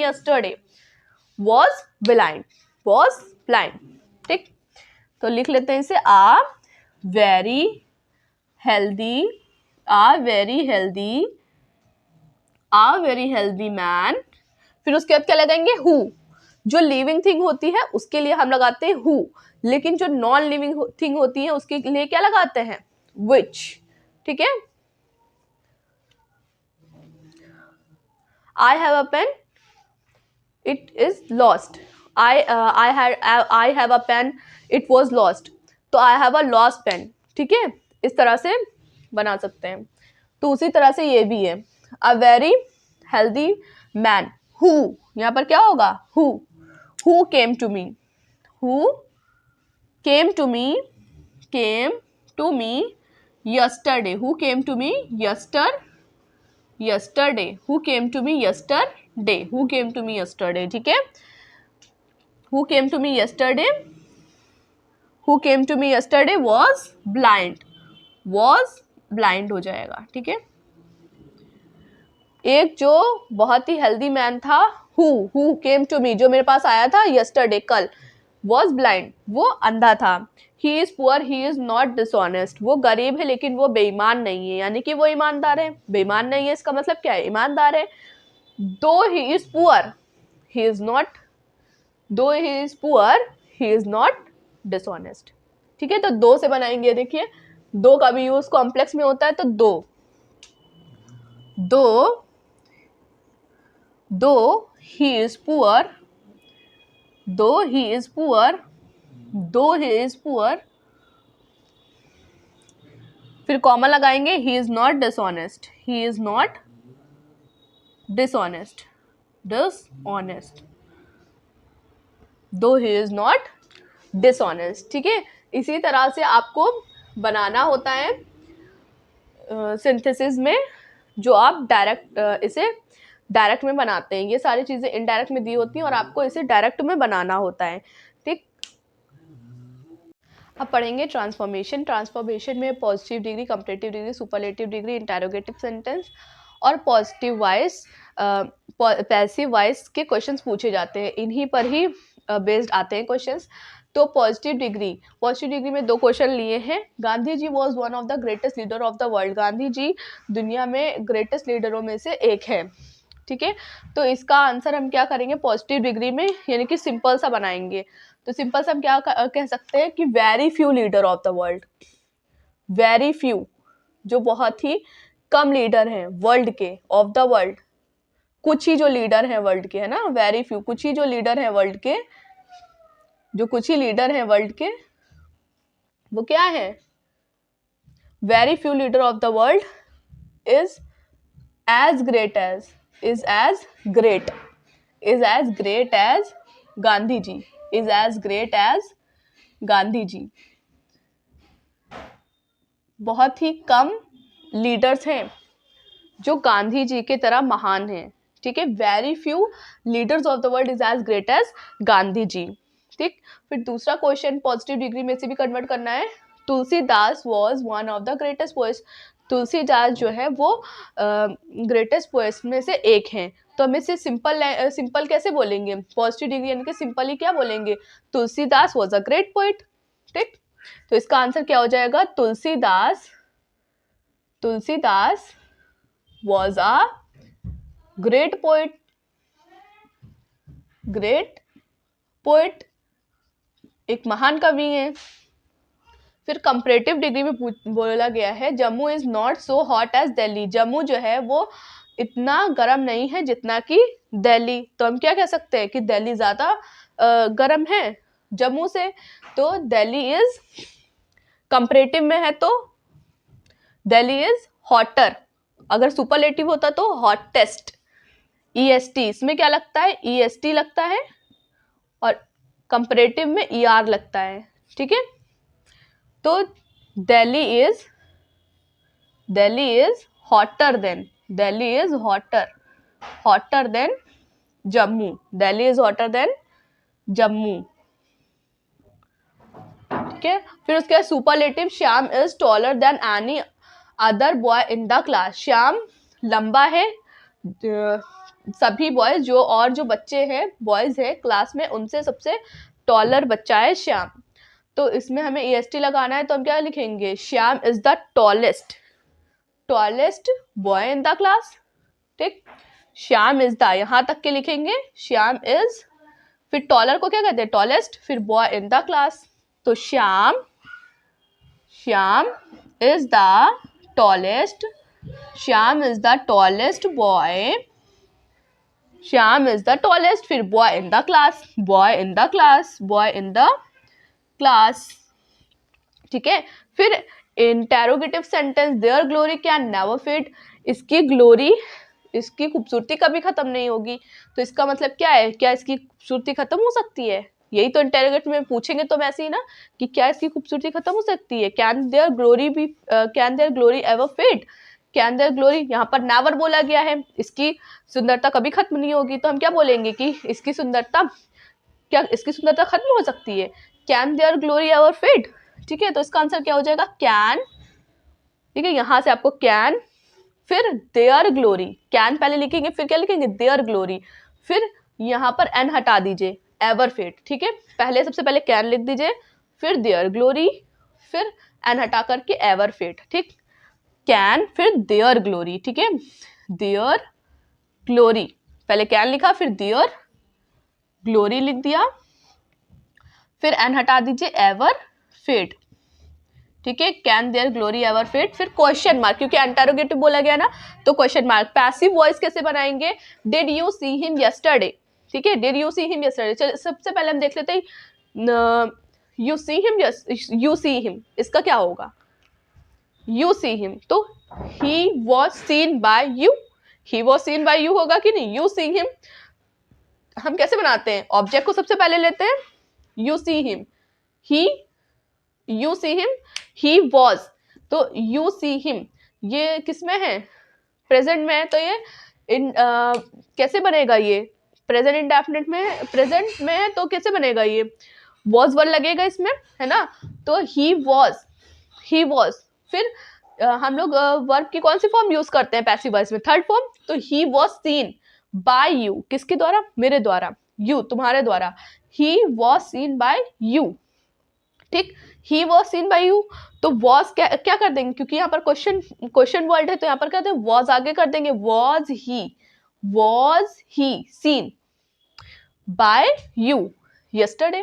yesterday was blind, ठीक। तो लिख लेते हैं इसे, वेरी हेल्दी मैन। फिर उसके बाद क्या लगाएंगे, हु। जो लिविंग थिंग होती है उसके लिए हम लगाते हैं हु, लेकिन जो नॉन लिविंग थिंग होती है उसके लिए क्या लगाते हैं, विच, ठीक है। I have a pen, it is lost. I have a pen, it was lost. तो I have a lost pen, ठीक है, इस तरह से बना सकते हैं। तो उसी तरह से ये भी है, a very healthy man who, यहाँ पर क्या होगा, who came to me, who came to me yesterday, who came to me yesterday, who came to me yesterday, ठीक है। who came to me yesterday was blind हो जाएगा, ठीक है। एक जो बहुत ही हेल्दी मैन था, who came to me, जो मेरे पास आया था yesterday कल, was blind, वो अंधा था। he is poor, he is not dishonest, वो गरीब है लेकिन वो बेईमान नहीं है, यानी कि वो ईमानदार है, बेईमान नहीं है, इसका मतलब क्या है, ईमानदार है। though he is poor, he is not dishonest, ठीक है। तो दो से बनाएंगे, देखिए दो का भी यूज कॉम्प्लेक्स में होता है, तो दो he is poor, फिर कॉमा लगाएंगे, he is not dishonest, though he is not dishonest, ठीक है। इसी तरह से आपको बनाना होता है सिंथेसिस में, जो आप डायरेक्ट इसे डायरेक्ट में बनाते हैं। ये सारी चीजें इनडायरेक्ट में दी होती हैं और आपको इसे डायरेक्ट में बनाना होता है, ठीक। अब पढ़ेंगे ट्रांसफॉर्मेशन में positive degree, comparative degree, superlative degree, interrogative sentence और पॉजिटिव वॉइस, पैसिव वॉइस के क्वेश्चंस पूछे जाते हैं। इन्हीं पर ही बेस्ड आते हैं क्वेश्चंस। तो पॉजिटिव डिग्री में दो क्वेश्चन लिए हैं। Gandhi ji was one of the greatest leader of the world, Gandhi ji दुनिया में ग्रेटेस्ट लीडरों में से एक है, ठीक है। तो इसका आंसर हम क्या करेंगे पॉजिटिव डिग्री में, यानी कि सिंपल सा बनाएंगे। तो सिंपल सा हम क्या कह सकते हैं कि very few leader of the world, very few, जो बहुत ही कम लीडर हैं वर्ल्ड के, ऑफ द वर्ल्ड, कुछ ही जो लीडर हैं वर्ल्ड के, है ना, वेरी फ्यू, कुछ ही जो लीडर हैं वर्ल्ड के, जो कुछ ही लीडर हैं वर्ल्ड के, वो क्या है, very few leader of the world is as great as Gandhi ji, बहुत ही कम लीडर्स हैं जो गांधी जी की तरह महान हैं, ठीक है। Very few leaders of the world is as great as Gandhi ji, ठीक। फिर दूसरा क्वेश्चन पॉजिटिव डिग्री में से भी कन्वर्ट करना है। Tulsidas was one of the greatest poets, Tulsidas जो है वो ग्रेटेस्ट पोएट्स में से एक हैं। तो हम इसे सिंपल कैसे बोलेंगे, पॉजिटिव डिग्री यानी कि सिंपल ही क्या बोलेंगे, Tulsidas was a great poet, ठीक। तो इसका आंसर क्या हो जाएगा, Tulsidas was a great poet, great poet, एक महान कवि है। फिर कंपैरेटिव डिग्री में बोला गया है Jammu is not so hot as Delhi, Jammu जो है वो इतना गर्म नहीं है जितना कि दिल्ली। तो हम क्या कह सकते हैं कि दिल्ली ज़्यादा गर्म है जम्मू से, तो दिल्ली इज, कंपैरेटिव में है तो दिल्ली इज हॉटर। अगर सुपरलेटिव होता तो हॉटेस्ट, EST, इसमें क्या लगता है, EST लगता है, और कंपैरेटिव में ER लगता है, ठीक है। तो Delhi is hotter then, Delhi is hotter then Jammu, Delhi is hotter then Jammu, ठीक है। फिर उसके बाद superlative, Shyam is taller than any other boy in the class, Shyam लंबा है सभी बॉयज जो बच्चे हैं, बॉयज हैं क्लास में, उनसे सबसे टॉलर बच्चा है श्याम। तो इसमें हमें EST लगाना है, तो हम क्या लिखेंगे, Shyam is the tallest boy in the class, ठीक। श्याम इज द, यहां तक के लिखेंगे, श्याम इज, फिर टॉलर को क्या कहते हैं, टॉलेस्ट, फिर बॉय इन द क्लास, तो Shyam is the tallest, Shyam is the tallest boy, Shyam is the tallest, फिर बॉय इन द क्लास, ठीक है। फिर interrogative sentence, their glory can never fade, इसकी ग्लोरी, इसकी खूबसूरती कभी खत्म नहीं होगी। तो इसका मतलब क्या है, क्या इसकी खूबसूरती खत्म हो सकती है, यही तो इंटेरोगेटिव में पूछेंगे तो वैसे ही ना, कि क्या इसकी खूबसूरती खत्म हो सकती है, can their glory ever fade, can their glory, यहाँ पर नेवर बोला गया है, इसकी सुंदरता कभी खत्म नहीं होगी, तो हम क्या बोलेंगे कि इसकी सुंदरता खत्म हो सकती है, can their glory ever fade, ठीक है। तो इसका आंसर क्या हो जाएगा, कैन, ठीक है। यहाँ से आपको कैन, फिर देयर ग्लोरी, कैन पहले लिखेंगे, फिर क्या लिखेंगे, देयर ग्लोरी, फिर यहाँ पर एन हटा दीजिए, एवर फेड, ठीक है। सबसे पहले कैन लिख दीजिए, फिर देयर ग्लोरी, फिर एन हटा करके एवर फेड, ठीक। कैन फिर देयर ग्लोरी, ठीक है, देयर ग्लोरी, पहले कैन लिखा, फिर देयर ग्लोरी लिख दिया, फिर एन हटा दीजिए, एवर फेड, ठीक है। Can their glory ever fade, फिर क्वेश्चन मार्क, क्योंकि इंटरोगेटिव बोला गया ना, तो क्वेश्चन मार्क। पैसिव वॉइस कैसे बनाएंगे, did you see him yesterday, ठीक है, did you see him yesterday. चलिए सबसे पहले हम देख लेते हैं, यू सी हिम, इसका क्या होगा, यू सी हिम, तो he was seen by you होगा कि नहीं, यू सी हिम। हम कैसे बनाते हैं, ऑब्जेक्ट को सबसे पहले लेते हैं, you see him, he was, तो यू सी हिम ये किस में है, प्रेजेंट में है, तो ये कैसे बनेगा, ये प्रेजेंट इंडेफिनिट में, प्रेजेंट में है, तो कैसे बनेगा, ये वॉज वर्ड लगेगा इसमें, है ना। तो ही वॉज, फिर हम लोग वर्ब की कौन सी फॉर्म यूज करते हैं पैसिव वॉइस में, थर्ड फॉर्म, तो he was seen by you, किसके द्वारा, मेरे द्वारा, यू तुम्हारे द्वारा, he was seen by you, ठीक। He was seen by you, तो वॉज क्या कर देंगे, क्योंकि यहाँ पर क्वेश्चन वर्ड है, तो यहाँ पर कहते हैं वॉज आगे कर देंगे, was he seen by you yesterday.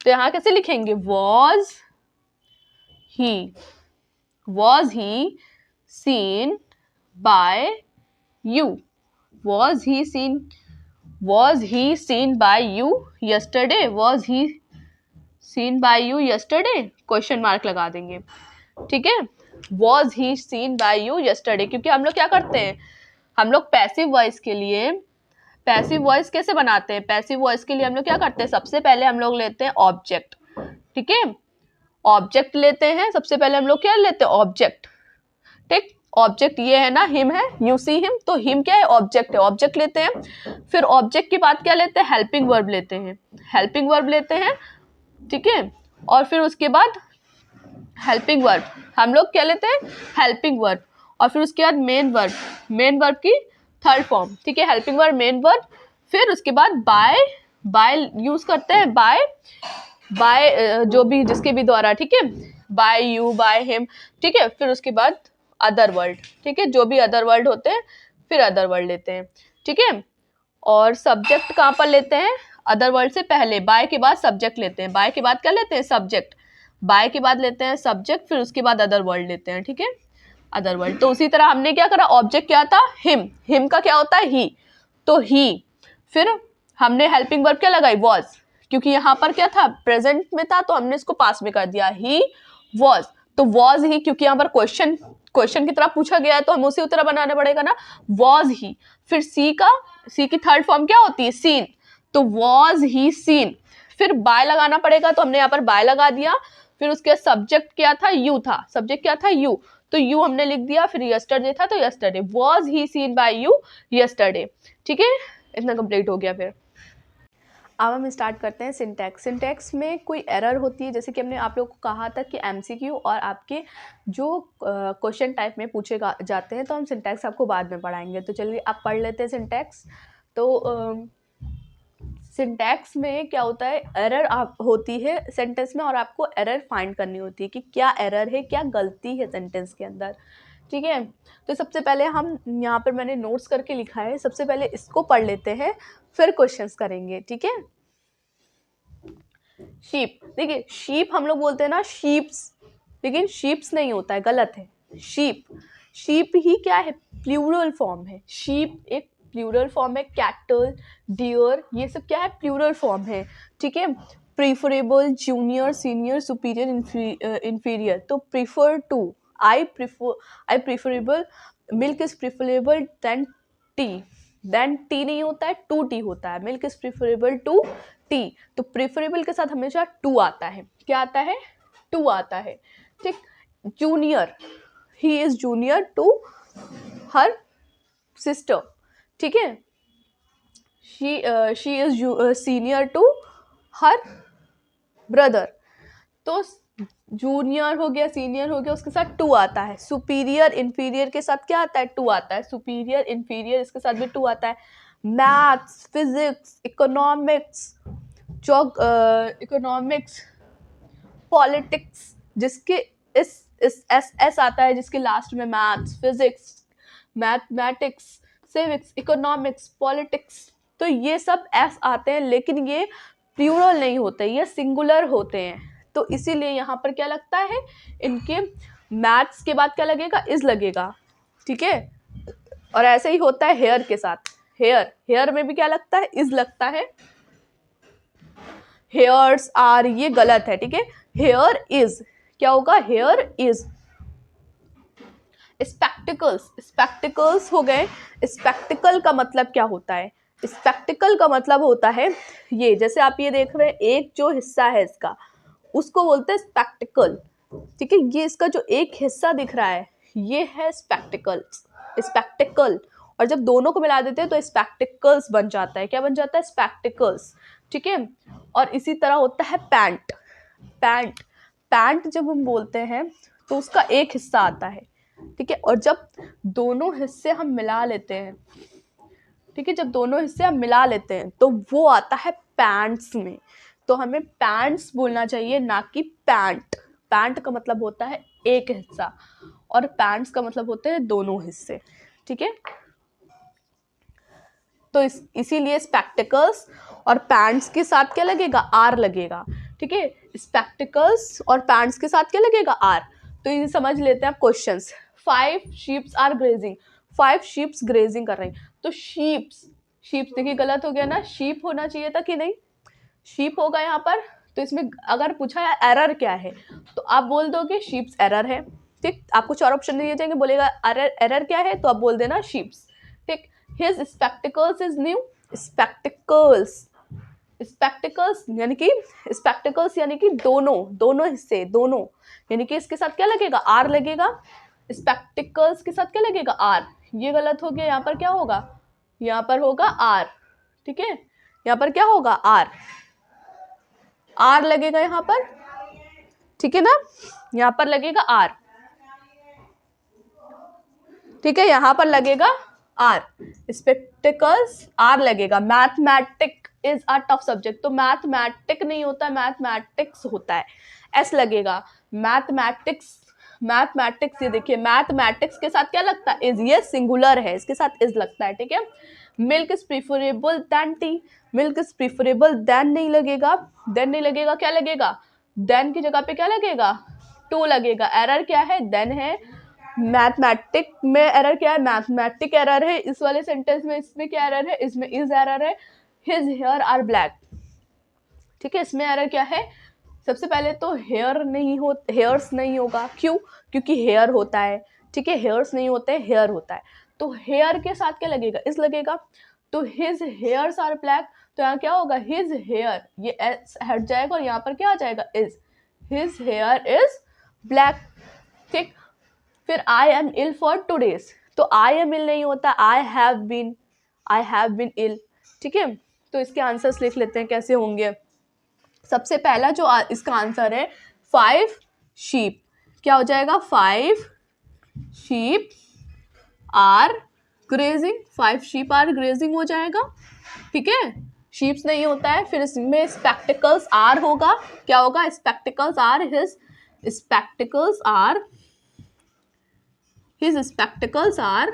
तो यहाँ कैसे लिखेंगे, was he seen by you, was he seen by you yesterday, was he seen by you yesterday, question mark लगा देंगे, ठीक है। was he seen by you yesterday, क्योंकि हम लोग क्या करते हैं, हम लोग पैसिव वॉइस के लिए, पैसिव वॉइस कैसे बनाते हैं, पैसिव वॉइस के लिए हम लोग क्या करते हैं, सबसे पहले हम लोग लेते हैं ऑब्जेक्ट, ठीक है, ऑब्जेक्ट लेते हैं, सबसे पहले हम लोग क्या लेते हैं, ऑब्जेक्ट, ठीक। ऑब्जेक्ट ये है ना, हिम है, यू सी हिम, तो हिम क्या है, ऑब्जेक्ट है, ऑब्जेक्ट लेते हैं। फिर ऑब्जेक्ट के बाद क्या लेते हैं, हेल्पिंग वर्ब लेते हैं, ठीक है। और फिर उसके बाद हेल्पिंग वर्ब, हम लोग क्या लेते हैं, हेल्पिंग वर्ब, और फिर उसके बाद मेन वर्ब की थर्ड फॉर्म, ठीक है, हेल्पिंग वर्ब, मेन वर्ब। फिर उसके बाद बाय यूज करते हैं, बाय जो भी जिसके भी द्वारा, ठीक है, बाय यू, बाय हिम, ठीक है। फिर उसके बाद अदर वर्ल्ड, ठीक है, जो भी अदर वर्ल्ड होते हैं, फिर अदर वर्ल्ड लेते हैं, ठीक है। और सब्जेक्ट कहाँ पर लेते हैं, अदर वर्ल्ड से पहले, बाय के बाद सब्जेक्ट लेते हैं, बाय के बाद क्या लेते हैं, सब्जेक्ट, बाय के बाद लेते हैं सब्जेक्ट, फिर उसके बाद अदर वर्ल्ड लेते हैं, ठीक है, अदर वर्ल्ड। तो उसी तरह हमने क्या करा, ऑब्जेक्ट क्या था, हिम, हिम का क्या होता है, ही, तो ही, फिर हमने हेल्पिंग वर्ब क्या लगाई, वॉज, क्योंकि यहाँ पर क्या था, प्रेजेंट में था तो हमने इसको पास में कर दिया, ही वॉज, तो वॉज ही, क्योंकि यहाँ पर क्वेश्चन की तरह पूछा गया है तो हमें उसी तरह बनाना पड़ेगा ना, वॉज ही। फिर सी की थर्ड फॉर्म क्या होती है, सीन, तो वॉज ही सीन। फिर बाय लगाना पड़ेगा तो हमने यहाँ पर बाय लगा दिया, फिर उसके सब्जेक्ट क्या था, यू था, सब्जेक्ट क्या था, यू, तो यू हमने लिख दिया, फिर यस्टरडे था तो yesterday, was he seen by you yesterday, ठीक है, इतना कंप्लीट हो गया। फिर अब हम स्टार्ट करते हैं सिंटैक्स। सिंटैक्स में कोई एरर होती है, जैसे कि हमने आप लोगों को कहा था कि एमसीक्यू और आपके जो क्वेश्चन टाइप में पूछे जाते हैं, तो हम सिंटैक्स आपको बाद में पढ़ाएंगे। तो चलिए आप पढ़ लेते हैं सिंटैक्स। तो सिंटैक्स में क्या होता है, एरर होती है सेंटेंस में और आपको एरर फाइंड करनी होती है कि क्या एरर है, क्या गलती है सेंटेंस के अंदर, ठीक है। तो सबसे पहले हम यहाँ पर मैंने नोट्स करके लिखा है, सबसे पहले इसको पढ़ लेते हैं, फिर क्वेश्चंस करेंगे, ठीक है। शीप, देखिए शीप हम लोग बोलते हैं ना शीप्स, लेकिन शीप्स नहीं होता है, गलत है, शीप, शीप ही क्या है, प्लूरल फॉर्म है, शीप एक प्लूरल फॉर्म है, कैटल, डियर, ये सब क्या है, प्लूरल फॉर्म है, ठीक है। Preferable, junior, senior, superior, inferior, तो prefer to, I preferable, milk is preferable than tea नहीं होता है, टू टी होता है, milk is preferable to tea, तो प्रेफरेबल के साथ हमेशा टू आता है, क्या आता है, टू आता है, ठीक। Junior, he is junior to her sister, ठीक है। She is senior to her brother, तो जूनियर हो गया, सीनियर हो गया, उसके साथ टू आता है। सुपीरियर इंफीरियर के साथ क्या आता है, टू आता है, सुपीरियर इंफीरियर इसके साथ भी टू आता है। Maths, physics, economics, economics, politics, जिसके इस एस आता है, जिसके लास्ट में maths, physics, mathematics, civics, economics, politics, तो ये सब एस आते हैं, लेकिन ये प्लूरल नहीं होते, ये सिंगुलर होते हैं, तो इसीलिए यहाँ पर क्या लगता है, इनके मैथ्स के बाद क्या लगेगा, इज लगेगा, ठीक है। और ऐसे ही होता है हेयर के साथ, हेयर में भी क्या लगता है, इज लगता है, हेयर्स आर, ये गलत है, ठीक है, हेयर इज, क्या होगा, हेयर इज। स्पेक्टिकल्स हो गए, स्पेक्टिकल का मतलब क्या होता है, स्पेक्टिकल का मतलब होता है ये, जैसे आप ये देख रहे हैं, एक जो हिस्सा है इसका, उसको बोलते हैं स्पेक्टिकल, ठीक है, ये इसका जो एक हिस्सा दिख रहा है, ये है स्पेक्टिकल, और जब दोनों को मिला देते हैं तो स्पेक्टिकल्स बन जाता है, क्या बन जाता है, स्पेक्टिकल्स, ठीक है। और इसी तरह होता है पैंट जब हम बोलते हैं तो उसका एक हिस्सा आता है, ठीक है, और जब दोनों हिस्से हम मिला लेते हैं, ठीक है, जब दोनों हिस्से हम मिला लेते हैं तो वो आता है पैंट्स में, तो हमें पैंट्स बोलना चाहिए, ना कि पैंट का मतलब होता है एक हिस्सा, और पैंट्स का मतलब होते हैं दोनों हिस्से, ठीक है। तो इसीलिए स्पेक्टिकल्स और पैंट्स के साथ क्या लगेगा, आर लगेगा, ठीक है, स्पेक्टिकल्स और पैंट्स के साथ क्या लगेगा, आर। तो ये समझ लेते हैं आप questions. 5 sheeps are grazing, 5 sheeps grazing कर रही हैं, तो शीप्स देखिए गलत हो गया ना, शीप होना चाहिए था कि नहीं, शीप होगा यहाँ पर। तो इसमें अगर पूछा है एरर क्या है, तो आप बोल दोगे शीप्स एरर है, ठीक, आपको 4 ऑप्शन दिए जाएंगे, बोलेगा एरर क्या है, तो आप बोल देना शीप्स, ठीक। His spectacles is new, spectacles यानी कि दोनों हिस्से, दोनों, यानी कि इसके साथ क्या लगेगा, आर लगेगा, स्पेक्टिकल्स के साथ क्या लगेगा, आर, ये गलत हो गया, यहाँ पर क्या होगा, यहाँ पर होगा आर, ठीक है, यहाँ पर क्या होगा, आर लगेगा यहाँ पर, ठीक है ना, यहाँ पर लगेगा आर, ठीक है, यहाँ पर लगेगा आर, स्पेक्टिकल्स आर लगेगा। Mathematic is a tough subject, तो मैथमेटिक नहीं होता, मैथमेटिक्स होता है, एस लगेगा, मैथमेटिक्स मैथमेटिक्स, ये देखिए मैथमेटिक्स के साथ क्या लगता है, इज, ये सिंगुलर है, इसके साथ इज लगता है, ठीक है। Milk is preferable than tea, milk is preferable than नहीं लगेगा, देन नहीं लगेगा, क्या लगेगा, देन की जगह पे क्या लगेगा, टू लगेगा। एरर क्या है, देन है। मैथमेटिक में एरर क्या है, मैथमेटिक एरर है इस वाले सेंटेंस में, इसमें क्या एरर है, इसमें इज एरर है। हिज हेयर आर ब्लैक, ठीक है, इसमें एरर क्या है, सबसे पहले तो हेयर नहीं हो, हेयर्स नहीं होगा, क्यों, क्योंकि हेयर होता है, ठीक है, हेयर्स नहीं होते, हेयर होता है, तो हेयर के साथ क्या लगेगा, इस लगेगा, तो हिज हेयर्स आर ब्लैक, तो यहाँ क्या होगा, हिज हेयर, ये एस हट जाएगा और यहाँ पर क्या आ जाएगा, is, his hair is black, ठीक। फिर I am ill for 2 days, तो आई एम इल नहीं होता, आई हैव बीन इल, ठीक है। तो इसके आंसर्स लिख लेते हैं कैसे होंगे। सबसे पहला जो इसका आंसर है 5 sheep, क्या हो जाएगा, 5 sheep are grazing, 5 sheep are grazing हो जाएगा, ठीक है, शीप्स नहीं होता है। फिर इसमें स्पेक्टिकल्स आर होगा, क्या होगा, spectacles are, his spectacles are, his spectacles are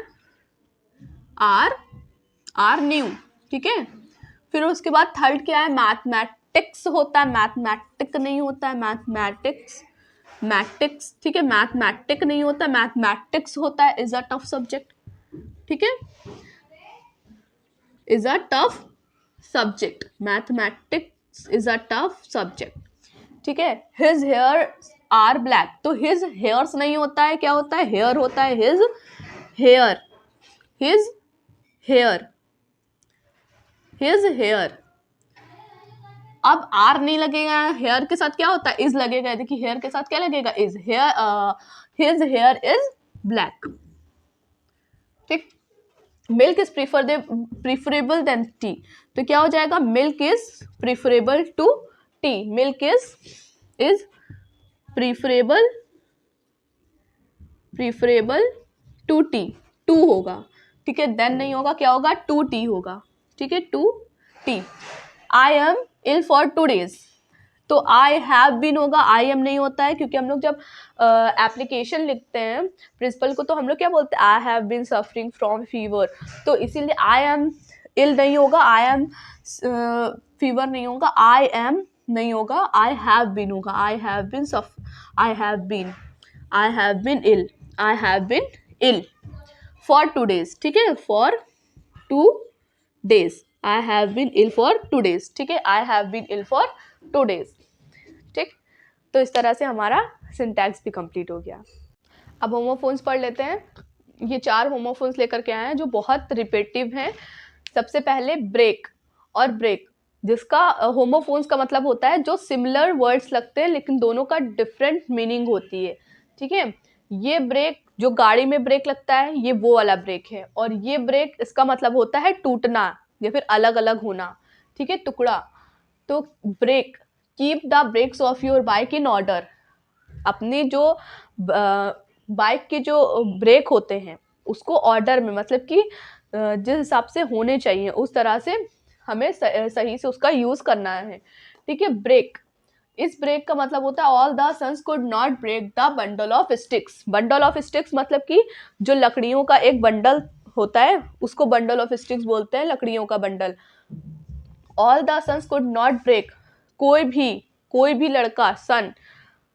new, ठीक है। फिर उसके बाद थर्ड क्या है, मैथमेटिक्स होता है, मैथमेटिक नहीं होता है, मैथमेटिक्स, मैटिक्स, ठीक है, मैथमेटिक नहीं होता, मैथमेटिक्स होता है, इज अ टफ सब्जेक्ट, ठीक है, is a tough subject, mathematics is a tough subject, ठीक है। हिज हेयर आर ब्लैक, तो हिज हेयर्स नहीं होता है, क्या होता है, हेयर होता है, his hair, his hair, his hair. अब आर नहीं लगेगा, हेयर के साथ क्या होता है, इज लगेगा, देखिए हेयर के साथ क्या लगेगा, is, hair, his hair is black, ठीक। Milk is preferable than tea, तो क्या हो जाएगा, milk is preferable to tea, milk is preferable to tea, to होगा, ठीक है, देन नहीं होगा, क्या होगा, 2 टी होगा, ठीक है, 2 टी। I am ill for 2 days, तो आई हैव बीन होगा, आई एम नहीं होता है, क्योंकि हम लोग जब एप्लीकेशन लिखते हैं प्रिंसिपल को, तो हम लोग क्या बोलते हैं, I have been suffering from fever, तो इसीलिए आई एम इल नहीं होगा, आई एम फीवर नहीं होगा, आई एम नहीं होगा, आई हैव बीन होगा, I have been ill for 2 days, ठीक है, for 2 days, I have been ill for 2 days, ठीक है, I have been ill for 2 days, ठीक। तो इस तरह से हमारा सिंटैक्स भी कंप्लीट हो गया। अब होमोफोन्स पढ़ लेते हैं। ये 4 होमोफोन्स लेकर के आए हैं जो बहुत रिपीटिव हैं। सबसे पहले ब्रेक और ब्रेक, जिसका होमोफोन्स का मतलब होता है जो सिमिलर वर्ड्स लगते हैं लेकिन दोनों का डिफरेंट मीनिंग होती है, ठीक है। ये ब्रेक जो गाड़ी में ब्रेक लगता है, ये वो वाला ब्रेक है, और ये ब्रेक इसका मतलब होता है टूटना या फिर अलग अलग होना, ठीक है, टुकड़ा। तो break, keep the brakes of your bike in order, अपनी जो बाइक के जो ब्रेक होते हैं उसको ऑर्डर में, मतलब कि जिस हिसाब से होने चाहिए उस तरह से हमें सही से उसका यूज़ करना है, ठीक है। ब्रेक, इस ब्रेक का मतलब होता है all the sons could not break the bundle of sticks. Bundle of sticks मतलब कि जो लकड़ियों का एक बंडल होता है उसको बंडल ऑफ स्टिक्स बोलते हैं, लकड़ियों का bundle. All the sons could not break, कोई भी लड़का, सन,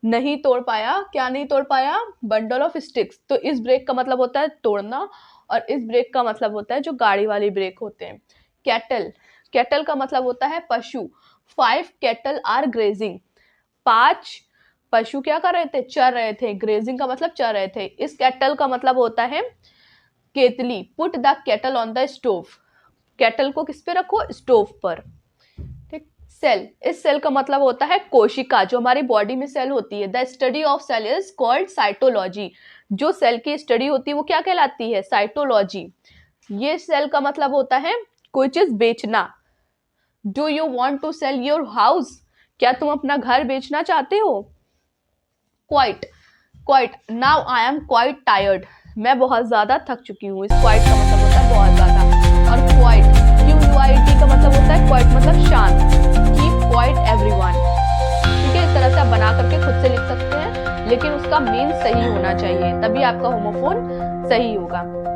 नहीं तोड़ पाया, क्या नहीं तोड़ पाया, बंडल ऑफ स्टिक्स। तो इस ब्रेक का मतलब होता है तोड़ना, और इस ब्रेक का मतलब होता है जो गाड़ी वाली ब्रेक होते हैं। कैटल, कैटल का मतलब होता है पशु। 5 कैटल आर ग्रेजिंग, 5 पशु क्या कर रहे थे, चर रहे थे। ग्रेजिंग का मतलब चर रहे थे। इस कैटल का मतलब होता है केतली। Put the cattle on the stove, cattle को किस पे रखो, स्टोव पर, ठीक। सेल, इस सेल का मतलब होता है कोशिका, जो हमारी बॉडी में सेल होती है। The study of cell is called cytology, जो सेल की स्टडी होती है वो क्या कहलाती है, साइटोलॉजी। ये सेल का मतलब होता है कोई चीज बेचना। Do you want to sell your house, क्या तुम अपना घर बेचना चाहते हो। Quite, quite, now I am quite tired, मैं बहुत ज्यादा थक चुकी हूँ। इस क्वाइट का मतलब होता है बहुत ज्यादा। और क्वाइट, QUIT का मतलब होता है क्वाइट मतलब शांत। कीप क्वाइट एवरीवन, ठीक है। इस तरह से आप बना करके खुद से लिख सकते हैं, लेकिन उसका मीन सही होना होना चाहिए, तभी आपका होमोफोन सही होगा।